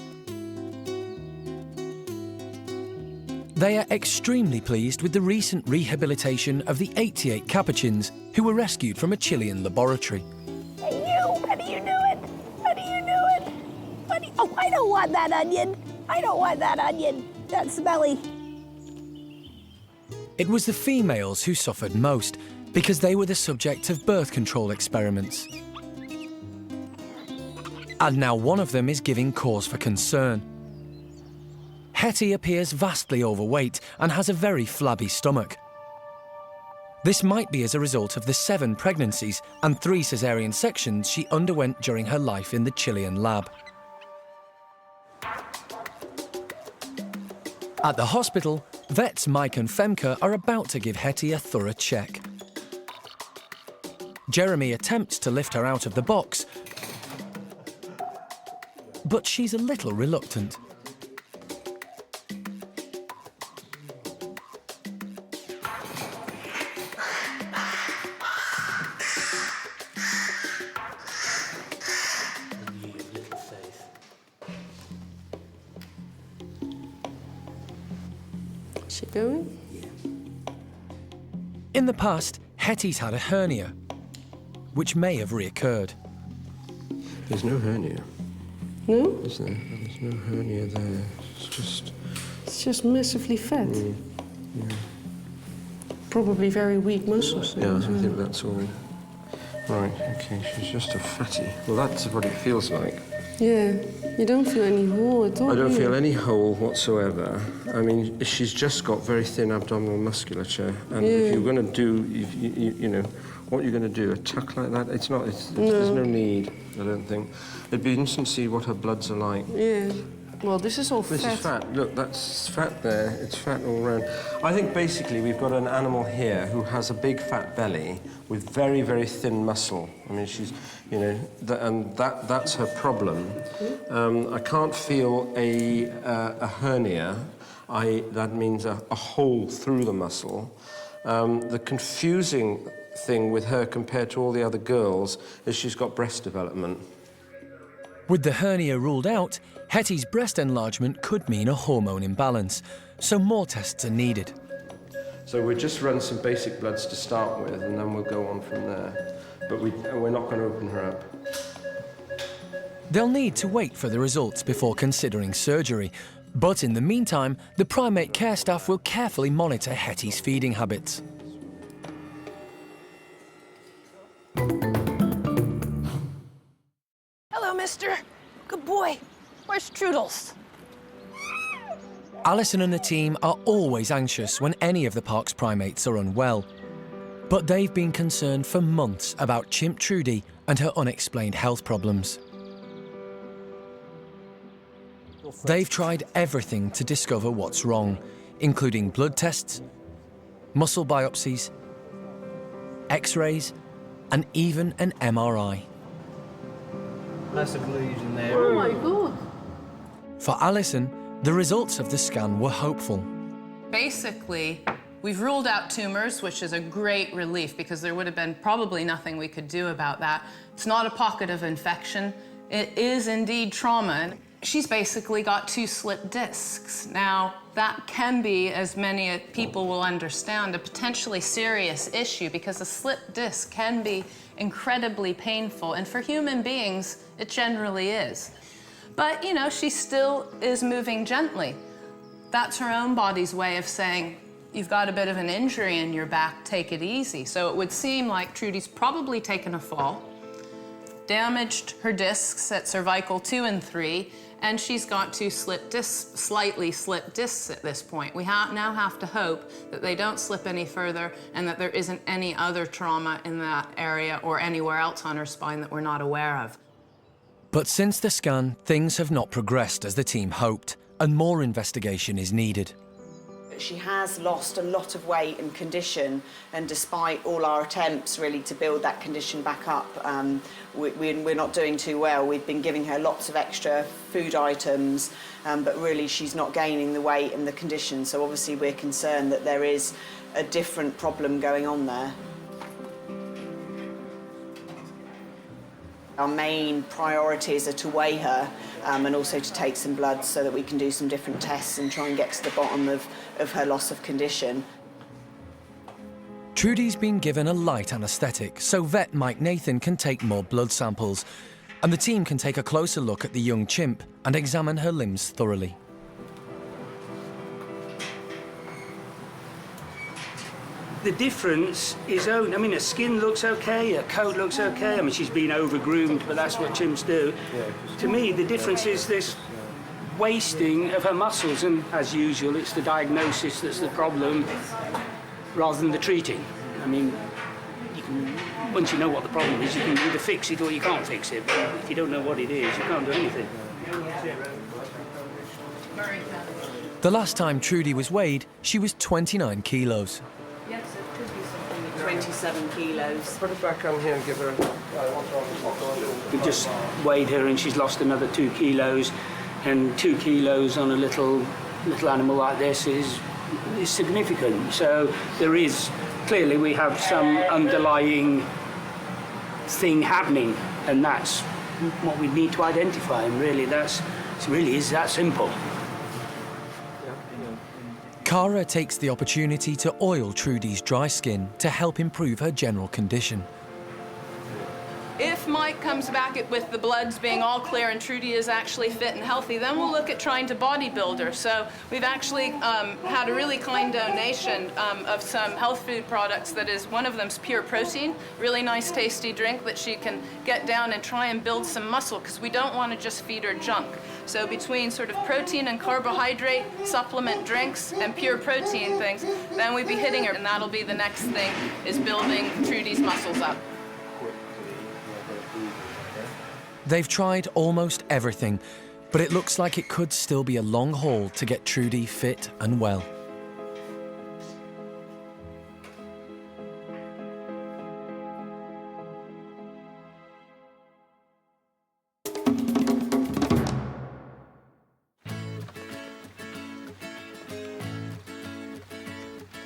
Speaker 1: They are extremely pleased with the recent rehabilitation of the 88 Capuchins who were rescued from a Chilean laboratory.
Speaker 14: Hey, you! How do you do it? How do you do it? Oh, I don't want that onion. I don't want that onion. That's smelly.
Speaker 1: It was the females who suffered most because they were the subject of birth control experiments. And now one of them is giving cause for concern. Heti appears vastly overweight and has a very flabby stomach. This might be as a result of the 7 pregnancies and 3 caesarean sections she underwent during her life in the Chilean lab. At the hospital, vets Mike and Femke are about to give Heti a thorough check. Jeremy attempts to lift her out of the box, but she's a little reluctant.
Speaker 15: Is she going?
Speaker 1: In the past, Heti's had a hernia, which may have reoccurred.
Speaker 2: There's no hernia.
Speaker 15: No?
Speaker 2: Is there? There's no hernia there.
Speaker 15: It's just massively fat.
Speaker 2: Yeah.
Speaker 15: Probably very weak muscles.
Speaker 2: Yeah, I think that's all. Right, okay, she's just a fatty. Well, that's what it feels like.
Speaker 15: Yeah, you don't feel any hole at all.
Speaker 2: I don't
Speaker 15: do you?
Speaker 2: feel any hole whatsoever. I mean, she's just got very thin abdominal musculature, and if you're going to do, you know, what you're going to do, a tuck like that, it's not. There's no need, I don't think. It'd be interesting to see what her bloods are like.
Speaker 15: Yeah. Well, this is all fat.
Speaker 2: This is fat. Look, that's fat there. It's fat all around. I think basically we've got an animal here who has a big fat belly with very, very thin muscle. I mean, she's, you know, and that's her problem. I can't feel a hernia. That means a hole through the muscle. The confusing thing with her compared to all the other girls is she's got breast development.
Speaker 1: With the hernia ruled out, Heti's breast enlargement could mean a hormone imbalance, so more tests are needed.
Speaker 2: So we'll just run some basic bloods to start with, and then we'll go on from there. But we're not going to open her up.
Speaker 1: They'll need to wait for the results before considering surgery, but in the meantime, the primate care staff will carefully monitor Heti's feeding habits.
Speaker 14: Hello, mister. Good boy. Where's Trudels?
Speaker 1: Alison and the team are always anxious when any of the park's primates are unwell. But they've been concerned for months about chimp Trudy and her unexplained health problems. They've tried everything to discover what's wrong, including blood tests, muscle biopsies, X-rays, and even an MRI.
Speaker 16: Massive lesion there.
Speaker 15: Oh my God.
Speaker 1: For Alison, the results of the scan were hopeful.
Speaker 4: Basically, we've ruled out tumors, which is a great relief because there would have been probably nothing we could do about that. It's not a pocket of infection. It is indeed trauma. She's basically got 2 slipped discs. Now, that can be, as many people will understand, a potentially serious issue because a slipped disc can be incredibly painful, and for human beings, it generally is. But, you know, she still is moving gently. That's her own body's way of saying, you've got a bit of an injury in your back, take it easy. So it would seem like Trudy's probably taken a fall, damaged her discs at cervical 2 and 3, and she's got 2 slipped discs, slightly slipped discs at this point. We now have to hope that they don't slip any further and that there isn't any other trauma in that area or anywhere else on her spine that we're not aware of.
Speaker 1: But since the scan, things have not progressed as the team hoped, and more investigation is needed.
Speaker 6: She has lost a lot of weight and condition, and despite all our attempts really to build that condition back up, we're not doing too well. We've been giving her lots of extra food items, but really she's not gaining the weight and the condition. So obviously we're concerned that there is a different problem going on there. Our main priorities are to weigh her and also to take some blood so that we can do some different tests and try and get to the bottom of her loss of condition.
Speaker 1: Trudy's been given a light anaesthetic so vet Mike Nathan can take more blood samples, and the team can take a closer look at the young chimp and examine her limbs thoroughly.
Speaker 17: The difference is, I mean, her skin looks okay, her coat looks okay. I mean, she's been over-groomed, but that's what chimps do. To me, the difference is this wasting of her muscles, and as usual, it's the diagnosis that's the problem rather than the treating. I mean, once you know what the problem is, you can either fix it or you can't fix it. But if you don't know what it is, you can't do anything.
Speaker 1: The last time Trudy was weighed, she was 29 kilos.
Speaker 6: Yes, it could be something 27 kilos.
Speaker 2: Put it back on here and give her
Speaker 17: We just weighed her and she's lost another 2 kilos, and 2 kilos on a little animal like this is significant. So there is, clearly we have some underlying thing happening, and that's what we need to identify, and really it really is that simple.
Speaker 1: Cara takes the opportunity to oil Trudy's dry skin to help improve her general condition.
Speaker 4: If Mike comes back with the bloods being all clear and Trudy is actually fit and healthy, then we'll look at trying to bodybuild her. So we've actually had a really kind donation of some health food products. That is, one of them's pure protein, really nice tasty drink that she can get down and try and build some muscle, because we don't want to just feed her junk. So between sort of protein and carbohydrate supplement drinks and pure protein things, then we'd be hitting her, and that'll be the next thing, is building Trudy's muscles up.
Speaker 1: They've tried almost everything, but it looks like it could still be a long haul to get Trudy fit and well.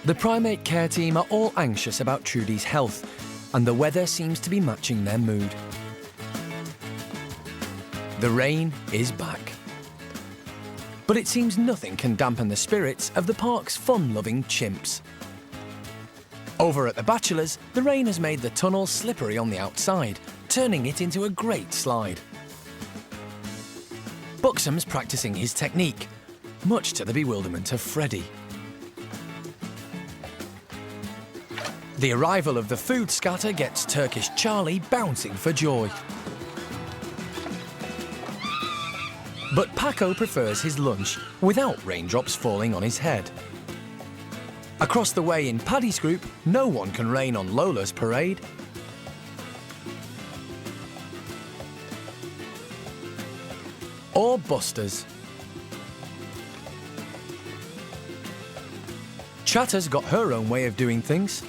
Speaker 1: The primate care team are all anxious about Trudy's health, and the weather seems to be matching their mood. The rain is back. But it seems nothing can dampen the spirits of the park's fun-loving chimps. Over at the Bachelors, the rain has made the tunnel slippery on the outside, turning it into a great slide. Buxom's practicing his technique, much to the bewilderment of Freddie. The arrival of the food scatter gets Turkish Charlie bouncing for joy. But Paco prefers his lunch without raindrops falling on his head. Across the way in Paddy's group, no one can rain on Lola's parade. Or Buster's. Chatter's got her own way of doing things.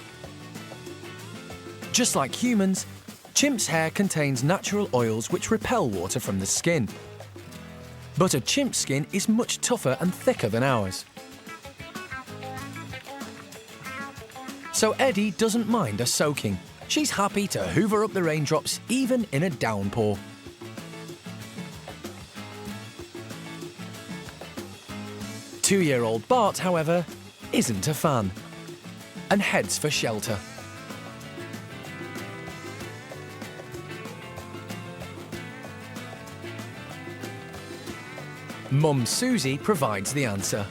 Speaker 1: Just like humans, chimps' hair contains natural oils which repel water from the skin. But a chimp's skin is much tougher and thicker than ours. So Eddie doesn't mind a soaking. She's happy to hoover up the raindrops even in a downpour. Two-year-old Bart, however, isn't a fan and heads for shelter. Mum Xuzy provides the answer.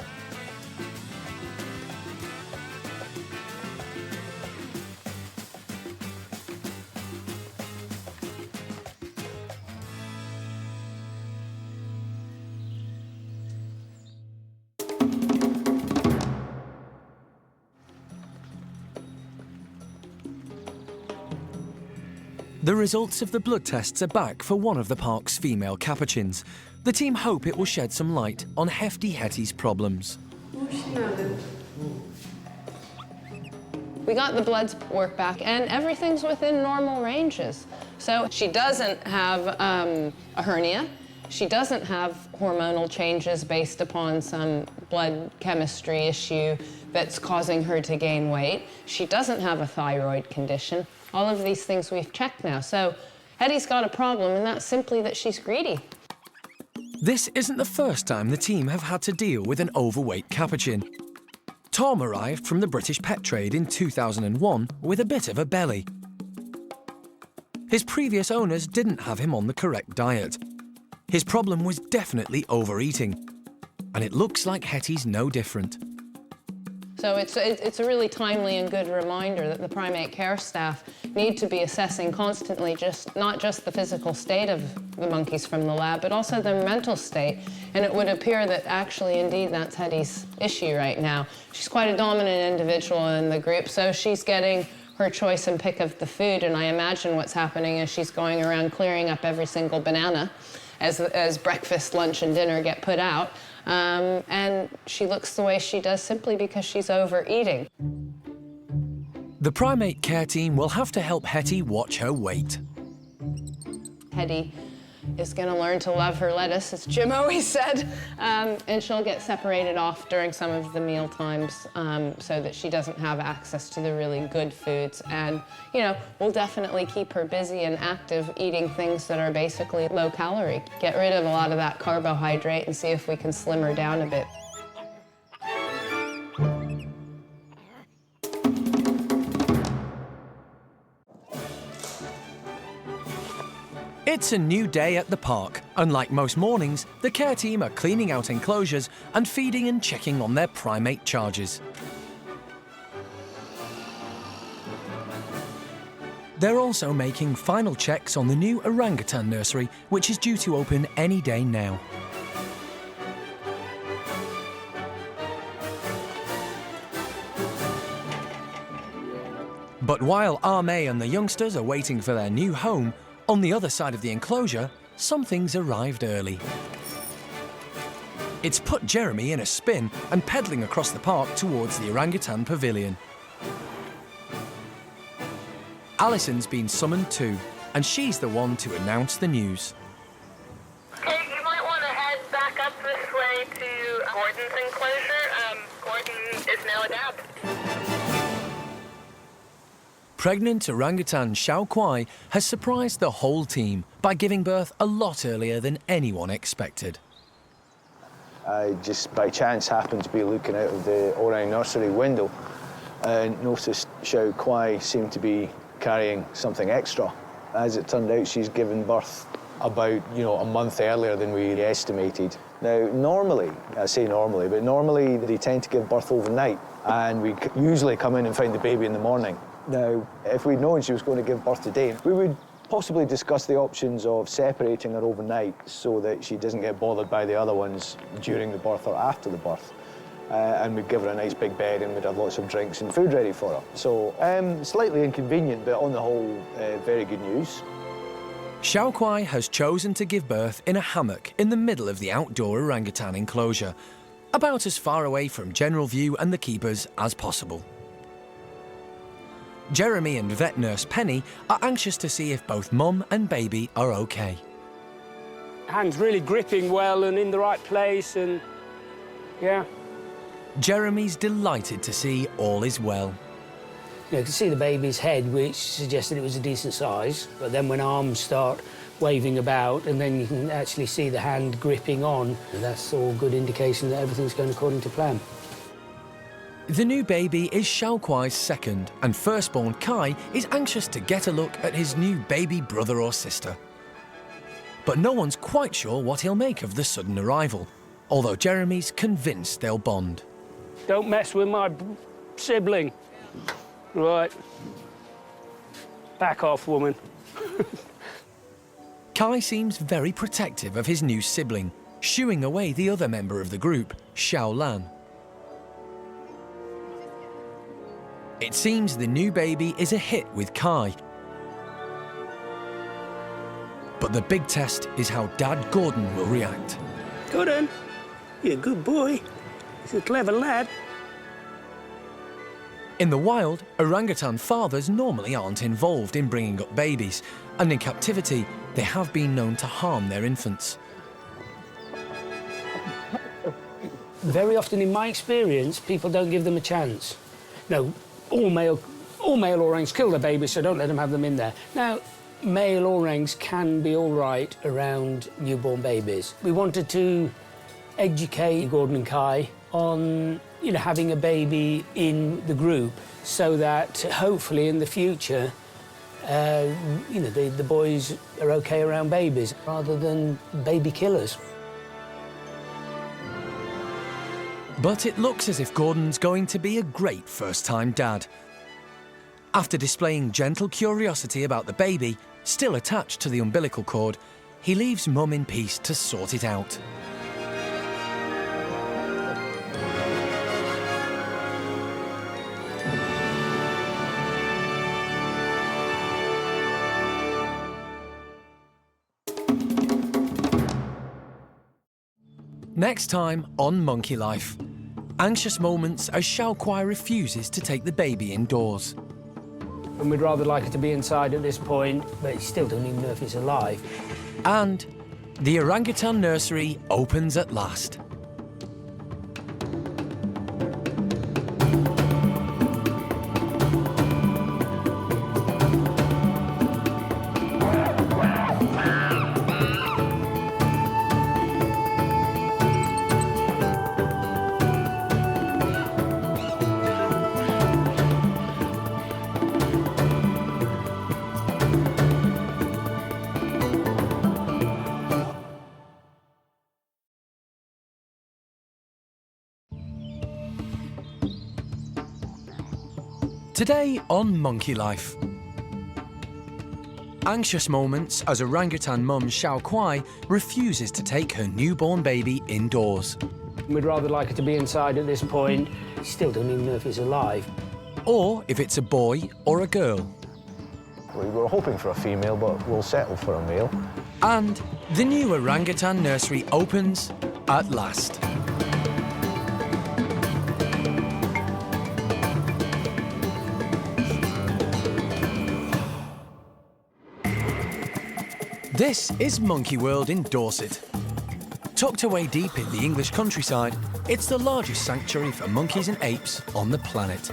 Speaker 1: The results of the blood tests are back for one of the park's female Capuchins. The team hope it will shed some light on Hefty Heti's problems.
Speaker 4: We got the blood work back, and everything's within normal ranges. So she doesn't have a hernia. She doesn't have hormonal changes based upon some blood chemistry issue that's causing her to gain weight. She doesn't have a thyroid condition. All of these things we've checked now. So Heti's got a problem, and that's simply that she's greedy.
Speaker 1: This isn't the first time the team have had to deal with an overweight Capuchin. Tom arrived from the British pet trade in 2001 with a bit of a belly. His previous owners didn't have him on the correct diet. His problem was definitely overeating, and it looks like Heti's no different.
Speaker 4: So it's a really timely and good reminder that the primate care staff need to be assessing constantly not just the physical state of the monkeys from the lab, but also their mental state. And it would appear that actually, indeed, that's Heti's issue right now. She's quite a dominant individual in the group, so she's getting her choice and pick of the food, and I imagine what's happening is she's going around clearing up every single banana as breakfast, lunch, and dinner get put out. And she looks the way she does simply because she's overeating.
Speaker 1: The primate care team will have to help Heti watch her weight.
Speaker 4: Heti is going to learn to love her lettuce, as Jim always said, and she'll get separated off during some of the meal times so that she doesn't have access to the really good foods. And, you know, we'll definitely keep her busy and active eating things that are basically low calorie. Get rid of a lot of that carbohydrate and see if we can slim her down a bit.
Speaker 1: It's a new day at the park. Unlike most mornings, the care team are cleaning out enclosures and feeding and checking on their primate charges. They're also making final checks on the new orangutan nursery, which is due to open any day now. But while Arme and the youngsters are waiting for their new home, on the other side of the enclosure, something's arrived early. It's put Jeremy in a spin and pedaling across the park towards the orangutan pavilion. Alison's been summoned too, and she's the one to announce the news.
Speaker 18: Okay, you might want to head back up this way to Gordon's enclosure. Gordon is now a dab.
Speaker 1: Pregnant orangutan Hsiao-Quai has surprised the whole team by giving birth a lot earlier than anyone expected.
Speaker 11: I just by chance happened to be looking out of the orang nursery window and noticed Hsiao-Quai seemed to be carrying something extra. As it turned out, she's given birth about, a month earlier than we estimated. Now, normally, I say normally, but normally they tend to give birth overnight, and we usually come in and find the baby in the morning. Now, if we'd known she was going to give birth today, we would possibly discuss the options of separating her overnight so that she doesn't get bothered by the other ones during the birth or after the birth. And we'd give her a nice big bed and we'd have lots of drinks and food ready for her. So, slightly inconvenient, but on the whole, very good news.
Speaker 1: Hsiao-Quai has chosen to give birth in a hammock in the middle of the outdoor orangutan enclosure, about as far away from general view and the keepers as possible. Jeremy and vet nurse Penny are anxious to see if both mum and baby are okay.
Speaker 17: Hand's really gripping well and in the right place, and yeah.
Speaker 1: Jeremy's delighted to see all is well.
Speaker 8: You can see the baby's head, which suggested it was a decent size, but then when arms start waving about, and then you can actually see the hand gripping on, that's all good indication that everything's going according to plan.
Speaker 1: The new baby is Hsiao-Quai's second, and firstborn Kai is anxious to get a look at his new baby brother or sister. But no one's quite sure what he'll make of the sudden arrival, although Jeremy's convinced they'll bond.
Speaker 17: Don't mess with my sibling. Right. Back off, woman.
Speaker 1: Kai seems very protective of his new sibling, shooing away the other member of the group, Xiao Lan. It seems the new baby is a hit with Kai. But the big test is how Dad Gordon will react.
Speaker 17: Gordon, you're a good boy. He's a clever lad.
Speaker 1: In the wild, orangutan fathers normally aren't involved in bringing up babies, and in captivity, they have been known to harm their infants.
Speaker 8: Very often, in my experience, people don't give them a chance. No, all male orangs kill their babies, so don't let them have them in there. Now, male orangs can be all right around newborn babies. We wanted to educate Gordon and Kai on, having a baby in the group so that hopefully in the future, the boys are okay around babies rather than baby killers.
Speaker 1: But it looks as if Gordon's going to be a great first-time dad. After displaying gentle curiosity about the baby, still attached to the umbilical cord, he leaves Mum in peace to sort it out. Next time on Monkey Life. Anxious moments as Hsiao-Quai refuses to take the baby indoors.
Speaker 8: And we'd rather like it to be inside at this point, but you still don't even know if it's alive.
Speaker 1: And the orangutan nursery opens at last. Today on Monkey Life. Anxious moments as orangutan mum Hsiao-Quai refuses to take her newborn baby indoors.
Speaker 8: We'd rather like it to be inside at this point. You still don't even know if it's alive.
Speaker 1: Or if it's a boy or a girl.
Speaker 11: We were hoping for a female, but we'll settle for a male.
Speaker 1: And the new orangutan nursery opens at last. This is Monkey World in Dorset. Tucked away deep in the English countryside, it's the largest sanctuary for monkeys and apes on the planet.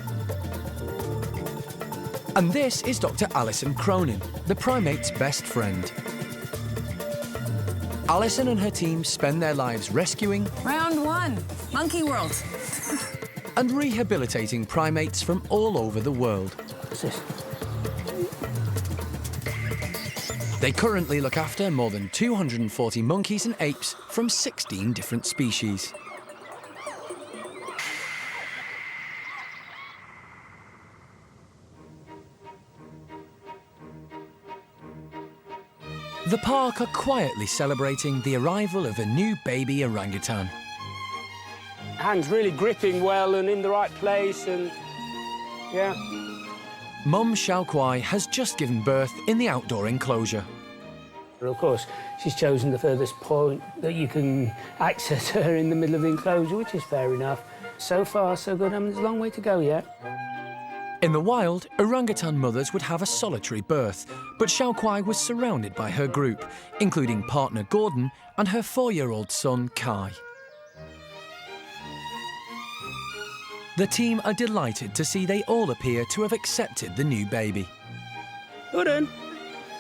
Speaker 1: And this is Dr. Alison Cronin, the primate's best friend. Alison and her team spend their lives rescuing...
Speaker 19: Round one, Monkey World.
Speaker 1: ...and rehabilitating primates from all over the world.
Speaker 8: What's this?
Speaker 1: They currently look after more than 240 monkeys and apes from 16 different species. The park are quietly celebrating the arrival of a new baby orangutan.
Speaker 8: Hands really gripping well and in the right place and... yeah.
Speaker 1: Mum Hsiao-Quai has just given birth in the outdoor enclosure.
Speaker 8: Of course, she's chosen the furthest point that you can access her in the middle of the enclosure, which is fair enough. So far, so good. I mean, there's a long way to go yet.
Speaker 1: In the wild, orangutan mothers would have a solitary birth, but Hsiao-Quai was surrounded by her group, including partner Gordon and her 4-year-old son, Kai. The team are delighted to see they all appear to have accepted the new baby.
Speaker 8: Gordon,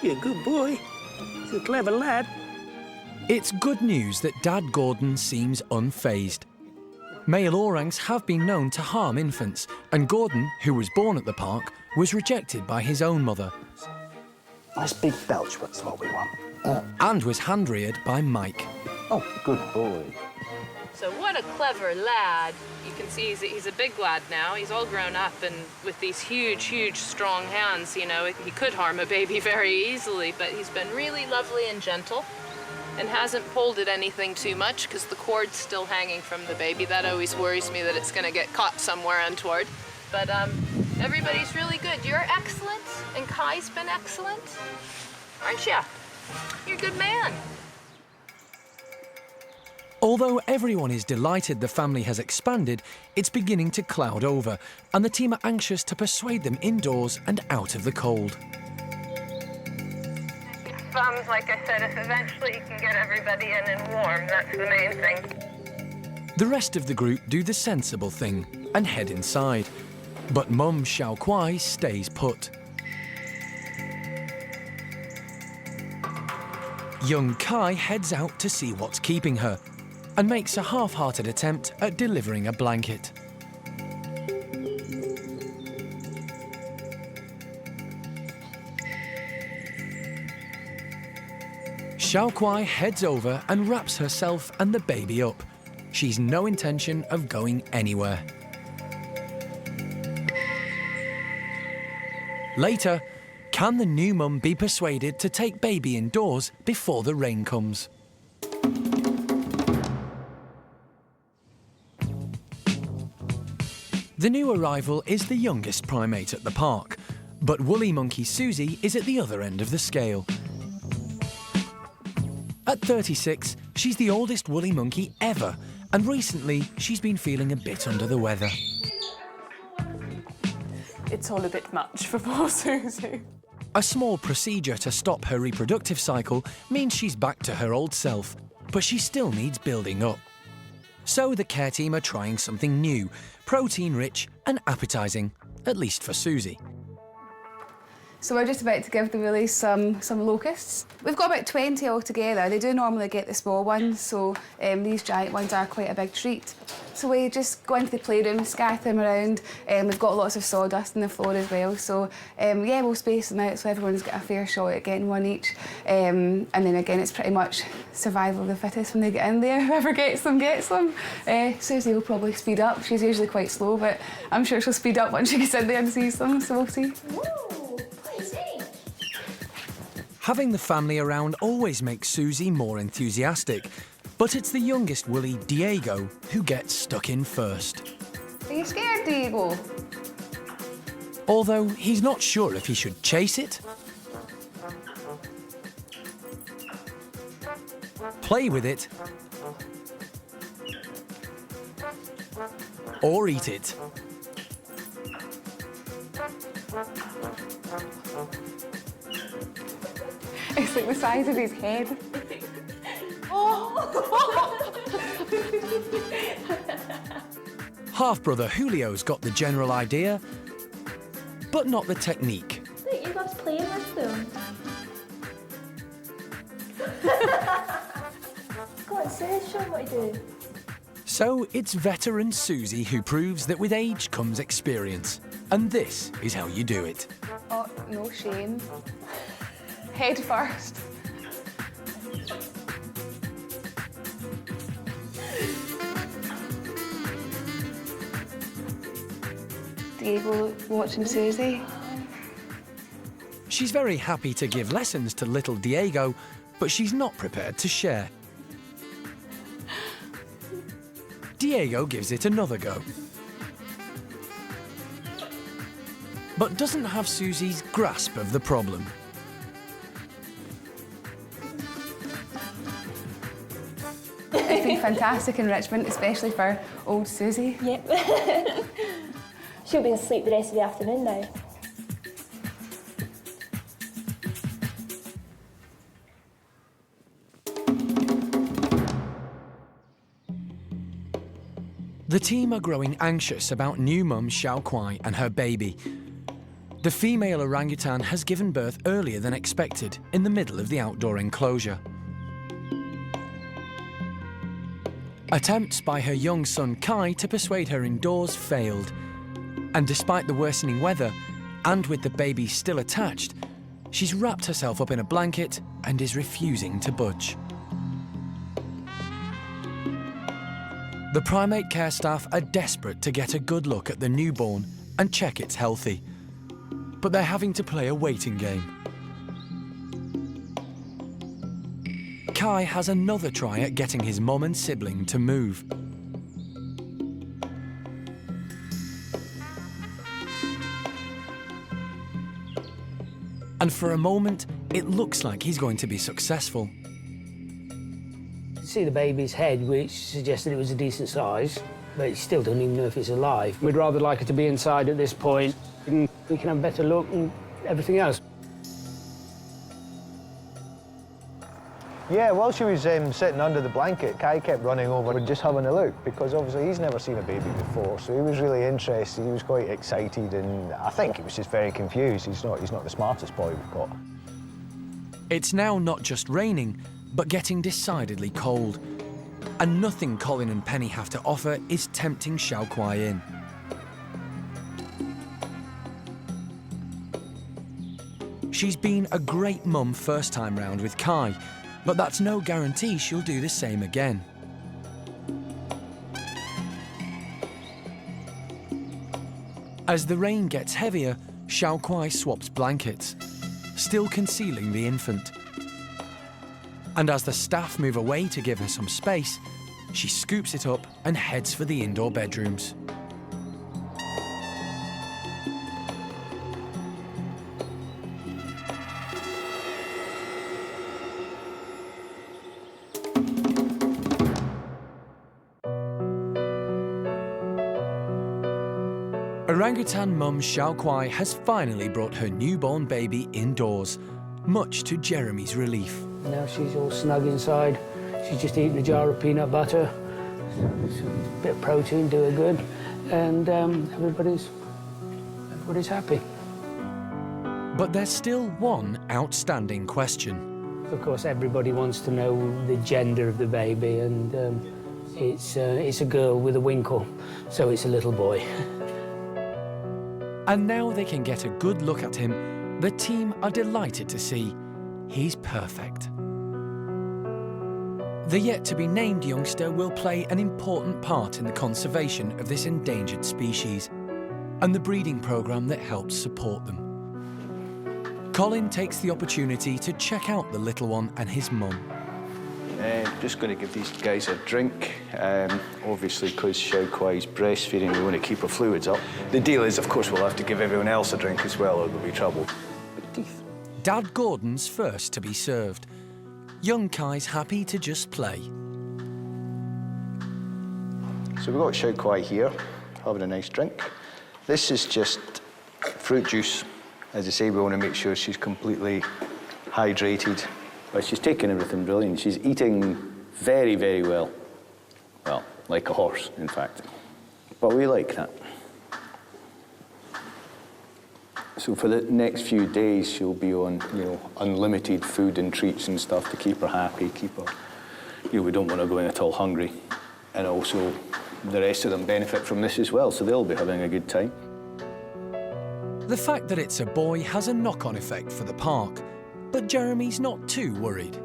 Speaker 8: you're a good boy. He's a clever lad.
Speaker 1: It's good news that Dad Gordon seems unfazed. Male orangs have been known to harm infants, and Gordon, who was born at the park, was rejected by his own mother.
Speaker 11: Nice big belch, that's what we want.
Speaker 1: And was hand-reared by Mike.
Speaker 11: Oh, good boy.
Speaker 4: So what a clever lad. You can see he's a big lad now. He's all grown up, and with these huge, huge, strong hands, you know, he could harm a baby very easily, but he's been really lovely and gentle and hasn't pulled at anything too much because the cord's still hanging from the baby. That always worries me that it's going to get caught somewhere untoward. But everybody's really good. You're excellent, and Kai's been excellent. Aren't you? You're a good man.
Speaker 1: Although everyone is delighted the family has expanded, it's beginning to cloud over, and the team are anxious to persuade them indoors and out of the cold.
Speaker 18: Like I said, if eventually you can get everybody in and warm, that's the main thing.
Speaker 1: The rest of the group do the sensible thing and head inside. But Mum Hsiao-Quai stays put. Young Kai heads out to see what's keeping her and makes a half-hearted attempt at delivering a blanket. Hsiao-Quai heads over and wraps herself and the baby up. She's no intention of going anywhere. Later, can the new mum be persuaded to take baby indoors before the rain comes? The new arrival is the youngest primate at the park, but woolly monkey Xuzy is at the other end of the scale. At 36, she's the oldest woolly monkey ever, and recently she's been feeling a bit under the weather.
Speaker 13: It's all a bit much for poor Xuzy.
Speaker 1: A small procedure to stop her reproductive cycle means she's back to her old self, but she still needs building up. So the care team are trying something new, protein-rich and appetising, at least for Xuzy.
Speaker 12: So we're just about to give the woolies some locusts. We've got about 20 altogether. They do normally get the small ones, so these giant ones are quite a big treat. So we just go into the playroom, scatter them around. We've got lots of sawdust on the floor as well, so yeah, we'll space them out so everyone's got a fair shot at getting one each. And then again, it's pretty much survival of the fittest when they get in there. Whoever gets them, gets them. Xuzy will probably speed up. She's usually quite slow, but I'm sure she'll speed up once she gets in there and sees them, so we'll see.
Speaker 1: Having the family around always makes Xuzy more enthusiastic, but it's the youngest woolly, Diego, who gets stuck in first.
Speaker 12: Are you scared, Diego?
Speaker 1: Although he's not sure if he should chase it, play with it, or eat it.
Speaker 12: It's like the size of his head.
Speaker 1: Half-brother Julio's got the general idea, but not the technique.
Speaker 20: Look, you guys playing with them. Go on, Sis, show them what you do.
Speaker 1: So it's veteran Xuzy who proves that with age comes experience, and this is how you do it.
Speaker 12: Oh, no shame. Head first. Diego watching Xuzy.
Speaker 1: She's very happy to give lessons to little Diego, but she's not prepared to share. Diego gives it another go, but doesn't have Xuzy's grasp of the problem.
Speaker 12: It's been fantastic enrichment, especially for old Xuzy.
Speaker 20: Yep. She'll be asleep the rest of the afternoon now.
Speaker 1: The team are growing anxious about new mum Hsiao-Quai and her baby. The female orangutan has given birth earlier than expected in the middle of the outdoor enclosure. Attempts by her young son Kai to persuade her indoors failed. And despite the worsening weather, and with the baby still attached, she's wrapped herself up in a blanket and is refusing to budge. The primate care staff are desperate to get a good look at the newborn and check it's healthy. But they're having to play a waiting game. Kai has another try at getting his mum and sibling to move. And for a moment, it looks like he's going to be successful.
Speaker 8: See the baby's head, which suggested it was a decent size, but you still don't even know if it's alive. We'd rather like it to be inside at this point, and we can have a better look and everything else.
Speaker 11: Yeah, while she was sitting under the blanket, Kai kept running over and just having a look, because obviously he's never seen a baby before, so he was really interested, he was quite excited, and I think he was just very confused. He's not the smartest boy we've got.
Speaker 1: It's now not just raining, but getting decidedly cold. And nothing Colin and Penny have to offer is tempting Hsiao-Quai in. She's been a great mum first time round with Kai, but that's no guarantee she'll do the same again. As the rain gets heavier, Hsiao-Quai swaps blankets, still concealing the infant. And as the staff move away to give her some space, she scoops it up and heads for the indoor bedrooms. Orangutan mum Hsiao-Quai has finally brought her newborn baby indoors, much to Jeremy's relief.
Speaker 8: Now she's all snug inside. She's just eating a jar of peanut butter. A bit of protein, do her good, and everybody's happy. But there's still one outstanding question. Of course, everybody wants to know the gender of the baby, and it's a girl with a winkle, so it's a little boy.
Speaker 1: And now they can get a good look at him. The team are delighted to see he's perfect. The yet-to-be-named youngster will play an important part in the conservation of this endangered species and the breeding programme that helps support them. Colin takes the opportunity to check out the little one and his mum.
Speaker 11: Just going to give these guys a drink. Obviously, because Hsiao-Quai's breastfeeding, we want to keep her fluids up. The deal is, of course, we'll have to give everyone else a drink as well, or there'll be trouble.
Speaker 1: Dad Gordon's first to be served. Young Kai's happy to just play.
Speaker 11: So we've got Hsiao-Quai here, having a nice drink. This is just fruit juice. As I say, we want to make sure she's completely hydrated. But she's taking everything brilliant. She's eating very, very well. Well, like a horse, in fact. But we like that. So for the next few days, she'll be on, unlimited food and treats and stuff to keep her happy, keep her, we don't want her going at all hungry. And also, the rest of them benefit from this as well, so they'll be having a good time.
Speaker 1: The fact that it's a boy has a knock-on effect for the park, but Jeremy's not too worried.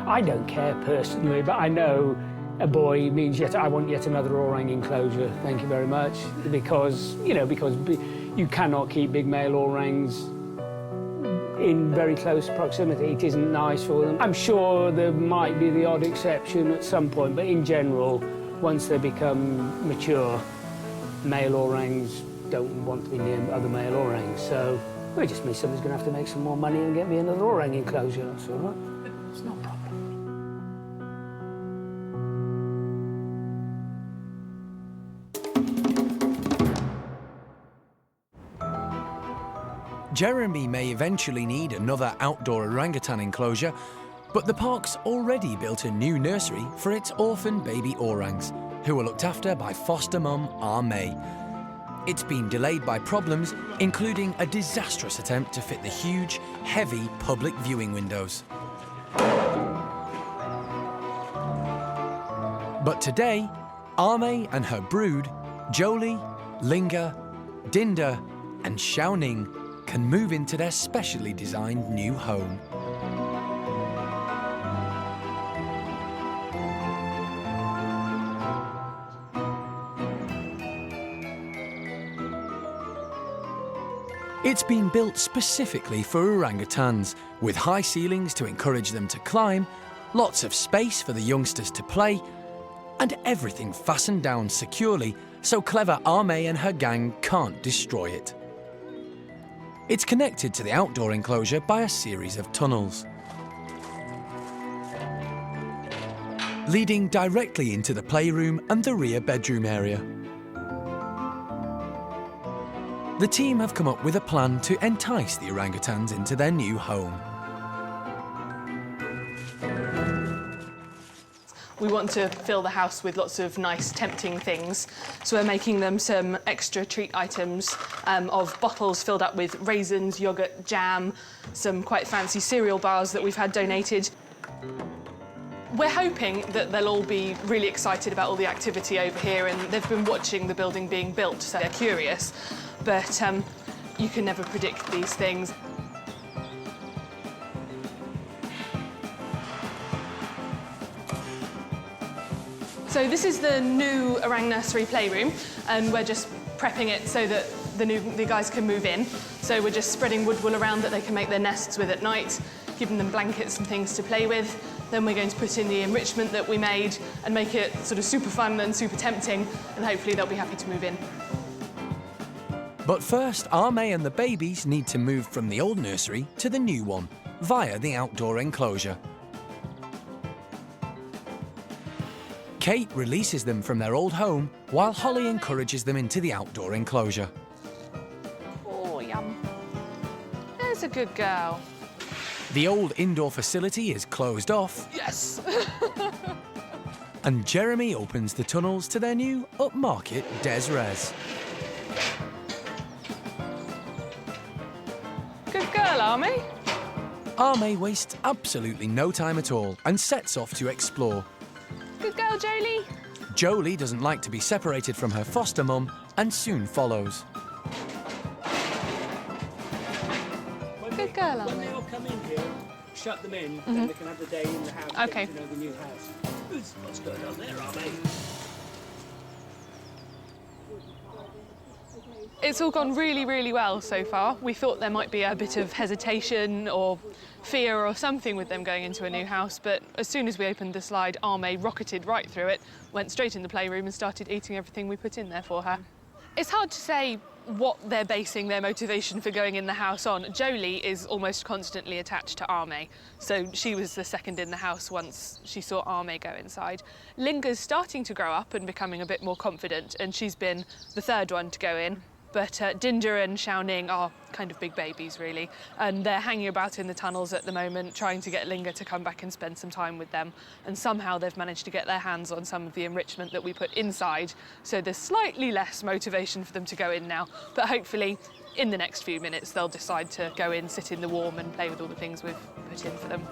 Speaker 8: I don't care personally, but I know a boy means I want yet another orang enclosure, thank you very much, because you cannot keep big male orangs in very close proximity. It isn't nice for them. I'm sure there might be the odd exception at some point, but in general, once they become mature, male orangs don't want to be near other male orangs, so it just means somebody's going to have to make some more money and get me another orang enclosure, that's all right. It's no problem.
Speaker 1: Jeremy may eventually need another outdoor orangutan enclosure, but the park's already built a new nursery for its orphan baby orangs, who are looked after by foster mum May. It's been delayed by problems, including a disastrous attempt to fit the huge, heavy public viewing windows. But today, May and her brood, Jolie, Linga, Dinda and Xiaoning, can move into their specially designed new home. It's been built specifically for orangutans, with high ceilings to encourage them to climb, lots of space for the youngsters to play, and everything fastened down securely so clever May and her gang can't destroy it. It's connected to the outdoor enclosure by a series of tunnels, leading directly into the playroom and the rear bedroom area. The team have come up with a plan to entice the orangutans into their new home.
Speaker 13: we want to fill the house with lots of nice, tempting things. So we're making them some extra treat items of bottles filled up with raisins, yoghurt, jam, some quite fancy cereal bars that we've had donated. We're hoping that they'll all be really excited about all the activity over here, and they've been watching the building being built, so they're curious. But you can never predict these things. So this is the new Orang Nursery playroom, and we're just prepping it so that the guys can move in. So we're just spreading wood wool around that they can make their nests with at night, giving them blankets and things to play with. Then we're going to put in the enrichment that we made and make it sort of super fun and super tempting, and hopefully they'll be happy to move in.
Speaker 1: But first, Arme and the babies need to move from the old nursery to the new one via the outdoor enclosure. Kate releases them from their old home while Holly encourages them into the outdoor enclosure.
Speaker 13: Oh, yum. There's a good girl.
Speaker 1: The old indoor facility is closed off.
Speaker 13: Yes!
Speaker 1: And Jeremy opens the tunnels to their new upmarket Des Res.
Speaker 13: Good girl, Army.
Speaker 1: Arme wastes absolutely no time at all and sets off to explore.
Speaker 13: Good girl, Jolie.
Speaker 1: Jolie doesn't like to be separated from her foster mum and soon follows.
Speaker 13: Good girl,
Speaker 17: When
Speaker 13: Army.
Speaker 17: they all come in here, shut them in, then they can have the day in the house.
Speaker 13: Okay.
Speaker 17: To know the new house. What's going on there, Arme?
Speaker 13: It's all gone really, really well so far. We thought there might be a bit of hesitation or fear or something with them going into a new house, but as soon as we opened the slide, Arme rocketed right through it, went straight in the playroom and started eating everything we put in there for her. It's hard to say what they're basing their motivation for going in the house on. Jolie is almost constantly attached to Arme, so she was the second in the house once she saw Arme go inside. Linga's starting to grow up and becoming a bit more confident, and she's been the third one to go in. But Ginger and Xiaoning are kind of big babies, really, and they're hanging about in the tunnels at the moment, trying to get Linga to come back and spend some time with them. And somehow they've managed to get their hands on some of the enrichment that we put inside, so there's slightly less motivation for them to go in now. But hopefully, in the next few minutes, they'll decide to go in, sit in the warm, and play with all the things we've put in for them.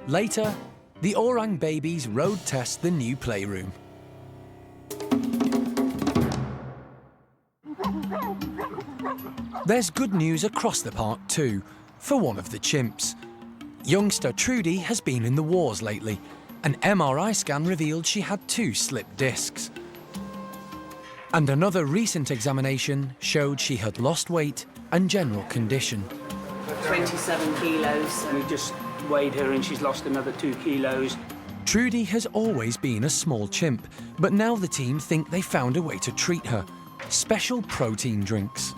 Speaker 1: Later, the Orang babies road test the new playroom. There's good news across the park too, for one of the chimps. Youngster Trudy has been in the wars lately. An MRI scan revealed she had 2 slipped discs. And another recent examination showed she had lost weight and general condition.
Speaker 6: 27 kilos.
Speaker 17: We just weighed her and she's lost another 2 kilos.
Speaker 1: Trudy has always been a small chimp, but now the team think they found a way to treat her. Special protein drinks.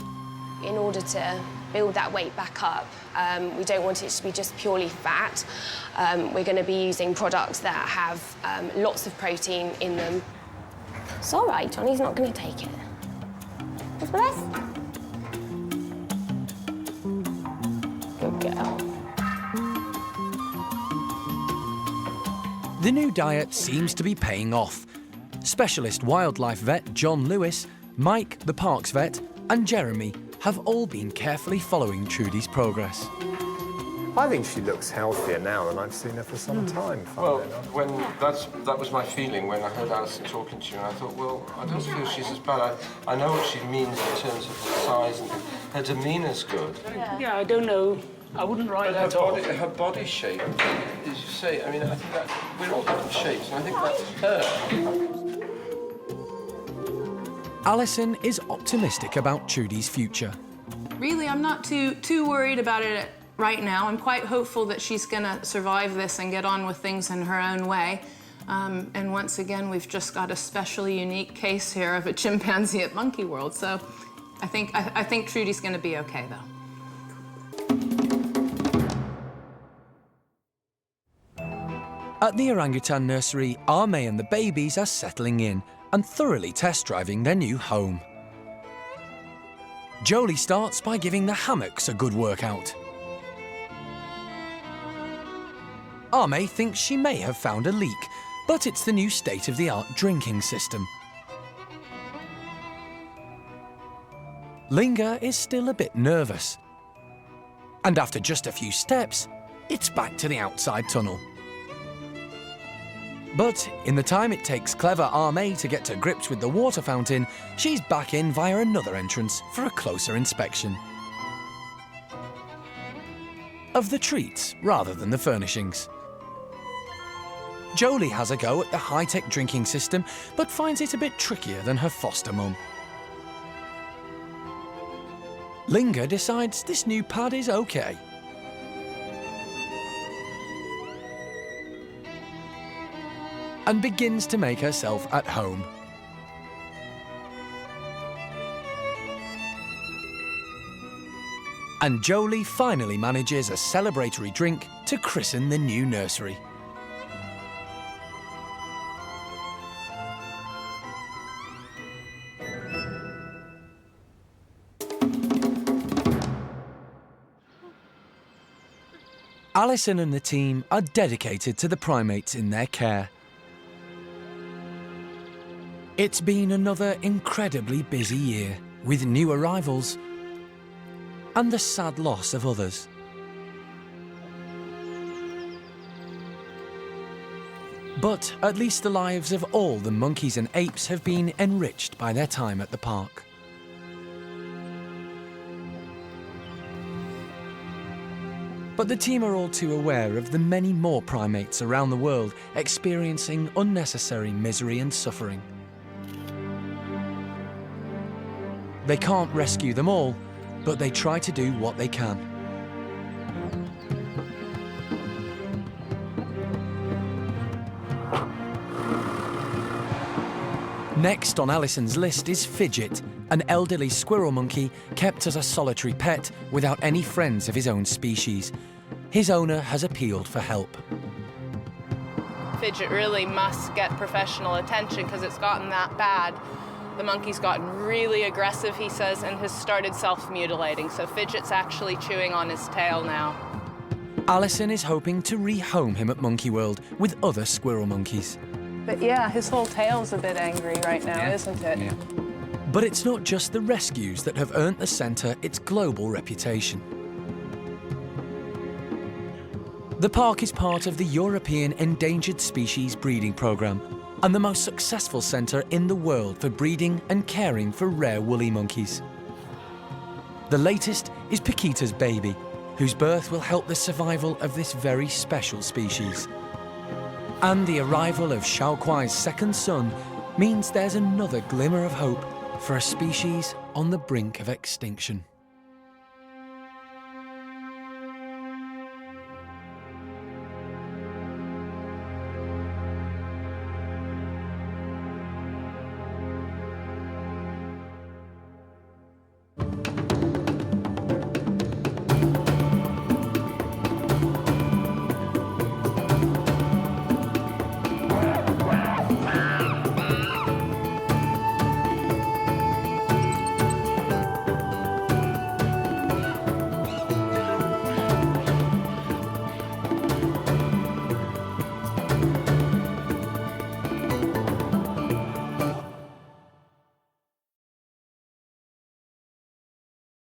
Speaker 20: In order to build that weight back up, we don't want it to be just purely fat. We're going to be using products that have lots of protein in them. It's all right, Johnny's not going to take it. What's for this? Good girl.
Speaker 1: The new diet seems to be paying off. Specialist wildlife vet John Lewis, Mike, the parks vet, and Jeremy have all been carefully following Trudy's progress.
Speaker 21: I think she looks healthier now than I've seen her for some time.
Speaker 2: Well, that was my feeling when I heard Alison talking to you, and I thought, well, I don't feel she's as bad. I know what she means in terms of her size and her demeanour's good.
Speaker 17: Yeah, I don't know. I wouldn't write that off.
Speaker 2: Her body shape, as you say, I mean, I think that we're all different shapes, and I think that's her.
Speaker 1: Alison is optimistic about Trudy's future.
Speaker 22: Really, I'm not too worried about it right now. I'm quite hopeful that she's gonna survive this and get on with things in her own way. And once again, we've just got a specially unique case here of a chimpanzee at Monkey World. So I think Trudy's gonna be okay, though.
Speaker 1: At the orangutan nursery, Arme and the babies are settling in and thoroughly test driving their new home. Jolie starts by giving the hammocks a good workout. Ame thinks she may have found a leak, but it's the new state-of-the-art drinking system. Linga is still a bit nervous. And after just a few steps, it's back to the outside tunnel. But in the time it takes clever Ame to get to grips with the water fountain, she's back in via another entrance for a closer inspection. Of the treats rather than the furnishings. Jolie has a go at the high-tech drinking system, but finds it a bit trickier than her foster mum. Linga decides this new pad is okay. And begins to make herself at home. And Jolie finally manages a celebratory drink to christen the new nursery. Alison and the team are dedicated to the primates in their care. It's been another incredibly busy year, with new arrivals and the sad loss of others. But at least the lives of all the monkeys and apes have been enriched by their time at the park. But the team are all too aware of the many more primates around the world experiencing unnecessary misery and suffering. They can't rescue them all, but they try to do what they can. Next on Alison's list is Fidget, an elderly squirrel monkey kept as a solitary pet without any friends of his own species. His owner has appealed for help.
Speaker 4: Fidget really must get professional attention because it's gotten that bad. The monkey's gotten really aggressive, he says, and has started self-mutilating. So Fidget's actually chewing on his tail now.
Speaker 1: Alison is hoping to rehome him at Monkey World with other squirrel monkeys.
Speaker 4: But yeah, his whole tail's a bit angry right now, isn't it?
Speaker 1: Yeah. But it's not just the rescues that have earned the centre its global reputation. The park is part of the European Endangered Species Breeding Programme and the most successful centre in the world for breeding and caring for rare woolly monkeys. The latest is Paquita's baby, whose birth will help the survival of this very special species. And the arrival of Hsiao-Quai's second son means there's another glimmer of hope for a species on the brink of extinction.